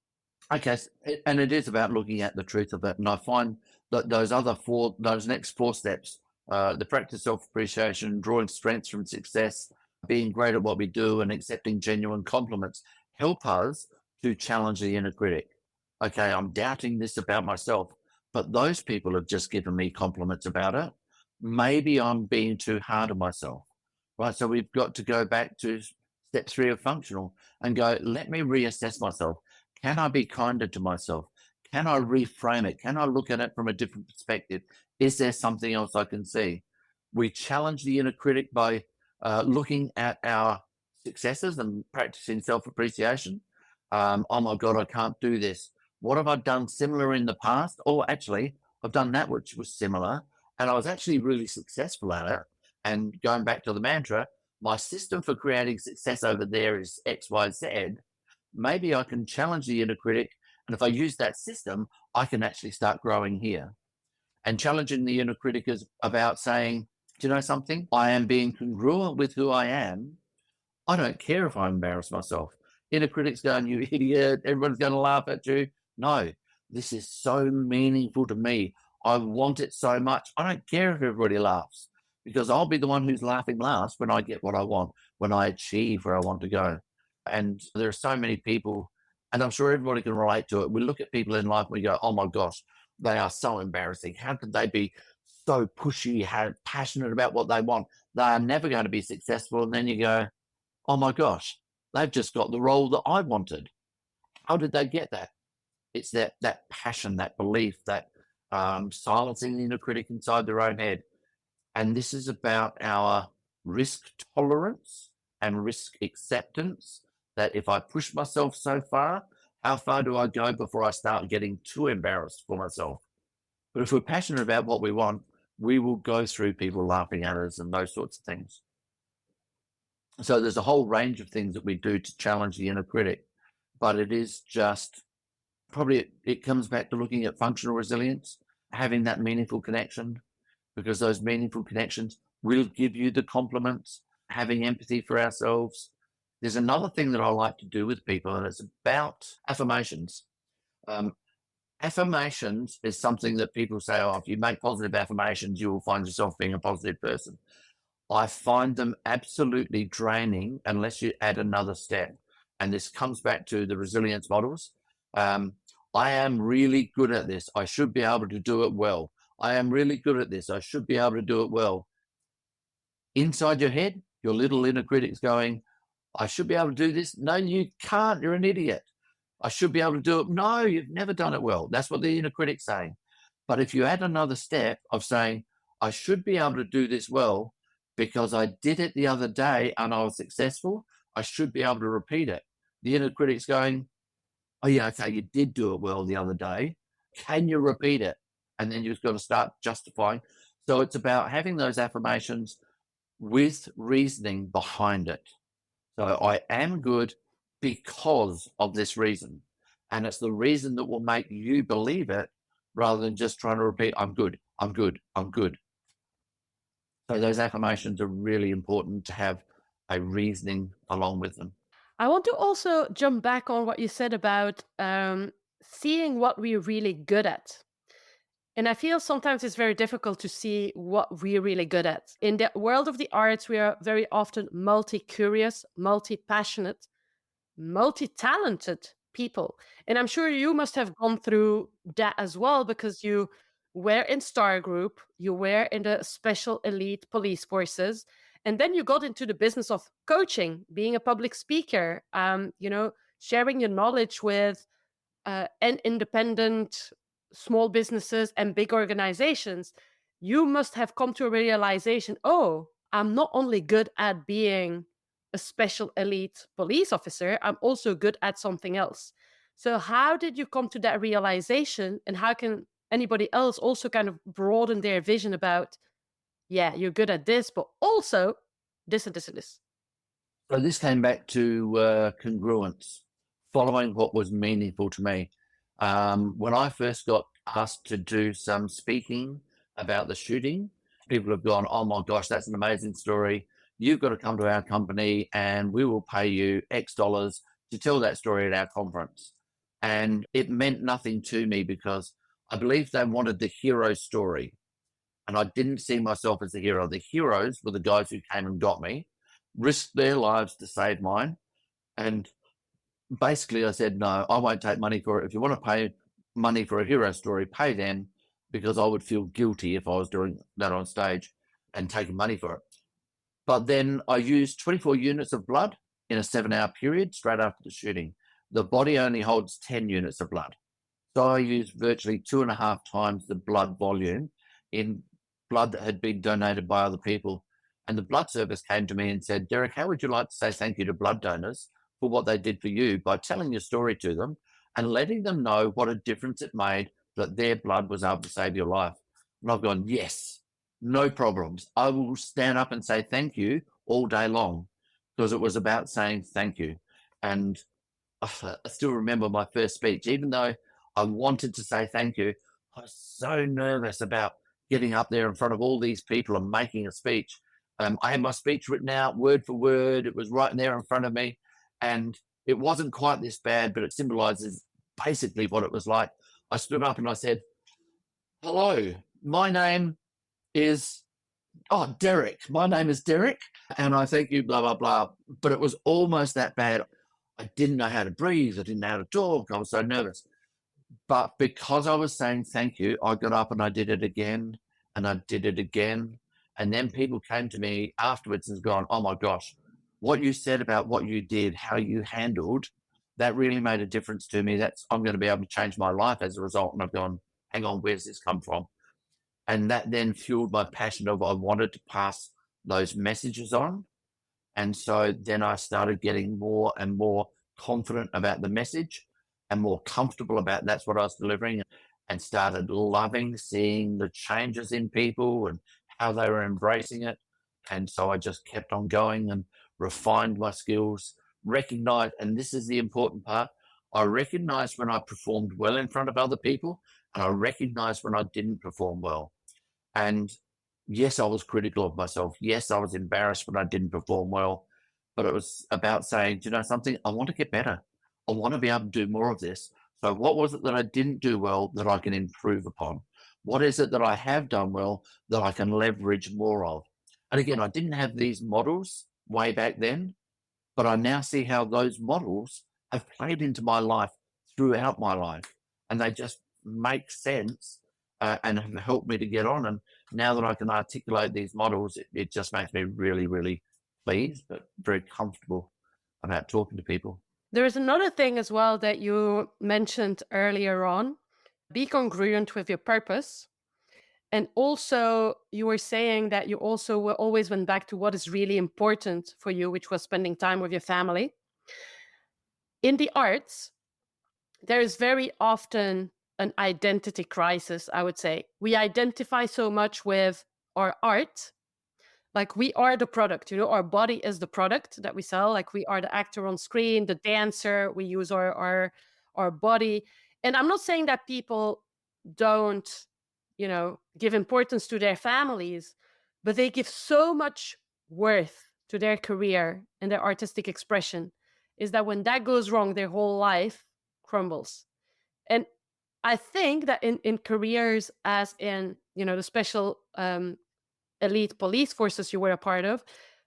Okay, and it is about looking at the truth of it. And I find that those next four steps, the practice self-appreciation, drawing strengths from success, being great at what we do, and accepting genuine compliments, help us to challenge the inner critic. Okay, I'm doubting this about myself, but those people have just given me compliments about it. Maybe I'm being too hard on myself, right? So we've got to go back to step 3 of functional and go, let me reassess myself. Can I be kinder to myself? Can I reframe it? Can I look at it from a different perspective? Is there something else I can see? We challenge the inner critic by looking at our successes and practicing self-appreciation. Oh my God, I can't do this. What have I done similar in the past? Or actually, I've done that which was similar, and I was actually really successful at it. And going back to the mantra, my system for creating success over there is X, Y, Z. Maybe I can challenge the inner critic. And if I use that system, I can actually start growing here. And challenging the inner critic is about saying, do you know something? I am being congruent with who I am. I don't care if I embarrass myself. Inner critic's going, you idiot, everyone's going to laugh at you. No, this is so meaningful to me. I want it so much. I don't care if everybody laughs, because I'll be the one who's laughing last when I get what I want, when I achieve where I want to go. And there are so many people, and I'm sure everybody can relate to it. We look at people in life and we go, oh my gosh, they are so embarrassing. How could they be so pushy, passionate about what they want? They are never going to be successful. And then you go, oh my gosh, they've just got the role that I wanted. How did they get that? It's that passion, that belief, that silencing the inner critic inside their own head. And this is about our risk tolerance and risk acceptance, that if I push myself so far, how far do I go before I start getting too embarrassed for myself? But if we're passionate about what we want, we will go through people laughing at us and those sorts of things. So there's a whole range of things that we do to challenge the inner critic, but it is just probably it comes back to looking at functional resilience, having that meaningful connection, because those meaningful connections will give you the compliments, having empathy for ourselves. There's another thing that I like to do with people, and it's about affirmations. Um, Affirmations is something that people say, oh, if you make positive affirmations, you will find yourself being a positive person. I find them absolutely draining unless you add another step. And this comes back to the resilience models. Um, I am really good at this. I should be able to do it well. I am really good at this. I should be able to do it well. Inside your head, your little inner critic's going, I should be able to do this. No, you can't. You're an idiot. I should be able to do it. No, you've never done it well. That's what the inner critic's saying. But if you add another step of saying, I should be able to do this well because I did it the other day and I was successful, I should be able to repeat it. The inner critic's going, oh, yeah, okay, you did do it well the other day. Can you repeat it? And then you've got to start justifying. So it's about having those affirmations with reasoning behind it. So I am good because of this reason. And it's the reason that will make you believe it rather than just trying to repeat, I'm good, I'm good, I'm good. So those affirmations are really important to have a reasoning along with them. I want to also jump back on what you said about seeing what we're really good at. And I feel sometimes it's very difficult to see what we're really good at. In the world of the arts, we are very often multi curious, multi passionate, multi talented people. And I'm sure you must have gone through that as well because you were in Star Group, you were in the special elite police forces, and then you got into the business of coaching, being a public speaker, sharing your knowledge with and independent small businesses and big organizations. You must have come to a realization, oh, I'm not only good at being a special elite police officer, I'm also good at something else. So how did you come to that realization, and how can anybody else also kind of broaden their vision about, yeah, you're good at this, but also this and this and this? So this came back to congruence, following what was meaningful to me. When I first got asked to do some speaking about the shooting, people have gone, oh my gosh, that's an amazing story. You've got to come to our company and we will pay you X dollars to tell that story at our conference. And it meant nothing to me because I believe they wanted the hero story. And I didn't see myself as the hero. The heroes were the guys who came and got me, risked their lives to save mine. And basically I said, no, I won't take money for it. If you want to pay money for a hero story, pay them, because I would feel guilty if I was doing that on stage and taking money for it. But then I used 24 units of blood in a 7-hour period straight after the shooting. The body only holds 10 units of blood. So I used virtually 2.5 times the blood volume in blood that had been donated by other people. And the blood service came to me and said, Derrick, how would you like to say thank you to blood donors for what they did for you by telling your story to them and letting them know what a difference it made that their blood was able to save your life? And I've gone, yes, no problems. I will stand up and say thank you all day long, because it was about saying thank you. And I still remember my first speech, even though I wanted to say thank you, I was so nervous about getting up there in front of all these people and making a speech. I had my speech written out word for word. It was right there in front of me. And it wasn't quite this bad, but it symbolizes basically what it was like. I stood up and I said, hello, my name is, Derrick. My name is Derrick. And I thank you, blah, blah, blah. But it was almost that bad. I didn't know how to breathe. I didn't know how to talk. I was so nervous. But because I was saying thank you, I got up and I did it again and I did it again. And then people came to me afterwards and gone, oh my gosh, what you said about what you did, how you handled, that really made a difference to me. I'm going to be able to change my life as a result. And I've gone, hang on, where's this come from? And that then fueled my passion of I wanted to pass those messages on. And so then I started getting more and more confident about the message and more comfortable about that's what I was delivering, and started loving seeing the changes in people and how they were embracing it. And so I just kept on going. And refined my skills, recognized, and this is the important part, I recognized when I performed well in front of other people, and I recognized when I didn't perform well. And yes, I was critical of myself. Yes, I was embarrassed when I didn't perform well, but it was about saying, "Do you know something? I want to get better. I want to be able to do more of this. So, what was it that I didn't do well that I can improve upon? What is it that I have done well that I can leverage more of?" And again, I didn't have these models way back then, but I now see how those models have played into my life throughout my life, and they just make sense and have helped me to get on. And now that I can articulate these models, it just makes me really, really pleased, but very comfortable about talking to people. There is another thing as well that you mentioned earlier on. Be congruent with your purpose. And also, you were saying that you also always went back to what is really important for you, which was spending time with your family. In the arts, there is very often an identity crisis, I would say. We identify so much with our art. Like we are the product, our body is the product that we sell. Like we are the actor on screen, the dancer, we use our body. And I'm not saying that people don't, give importance to their families, but they give so much worth to their career and their artistic expression, is that when that goes wrong, their whole life crumbles. And I think that in careers as in, the special elite police forces you were a part of,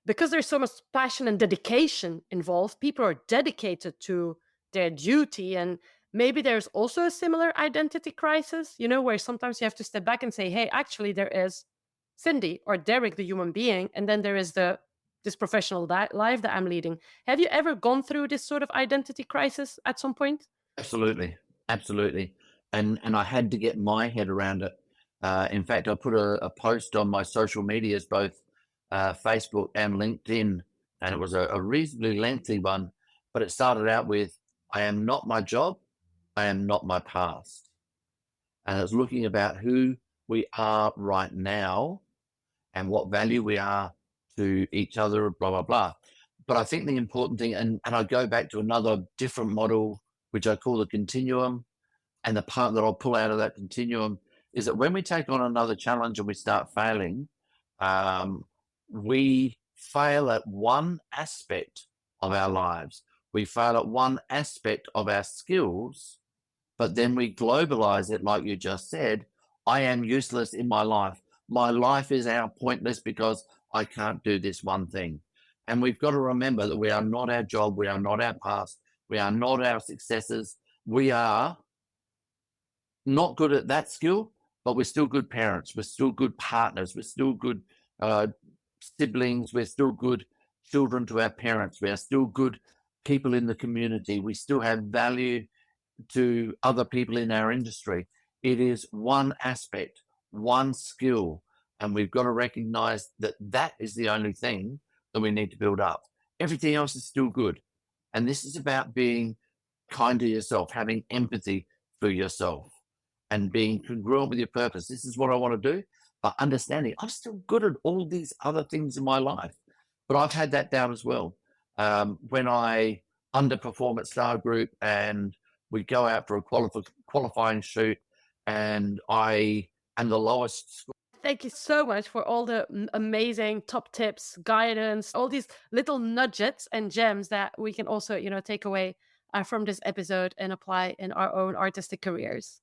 because there's so much passion and dedication involved, people are dedicated to their duty. And maybe there's also a similar identity crisis, where sometimes you have to step back and say, hey, actually, there is Cindy or Derrick, the human being, and then there is this professional life that I'm leading. Have you ever gone through this sort of identity crisis at some point? Absolutely, absolutely. And I had to get my head around it. In fact, I put a post on my social medias, both Facebook and LinkedIn, and it was a reasonably lengthy one, but it started out with, "I am not my job, I am not my past." And it's looking about who we are right now and what value we are to each other, blah, blah, blah. But I think the important thing, and I go back to another different model, which I call the continuum, and the part that I'll pull out of that continuum is that when we take on another challenge and we start failing, um, we fail at one aspect of our lives. We fail at one aspect of our skills, but then we globalize it, like you just said. I am useless in my life. My life is now pointless because I can't do this one thing. And we've got to remember that we are not our job. We are not our past. We are not our successes. We are not good at that skill, but we're still good parents. We're still good partners. We're still good uh, siblings. We're still good children to our parents. We are still good people in the community. We still have value to other people in our industry. It is one aspect, one skill, and we've got to recognize that that is the only thing that we need to build up. Everything else is still good. And this is about being kind to yourself, having empathy for yourself, and being congruent with your purpose. This is what I want to do, but understanding I'm still good at all these other things in my life. But I've had that down as well. When I underperform at Star Group and we go out for a qualifying shoot and I am the lowest score. Thank you so much for all the amazing top tips, guidance, all these little nudgets and gems that we can also, take away from this episode and apply in our own artistic careers.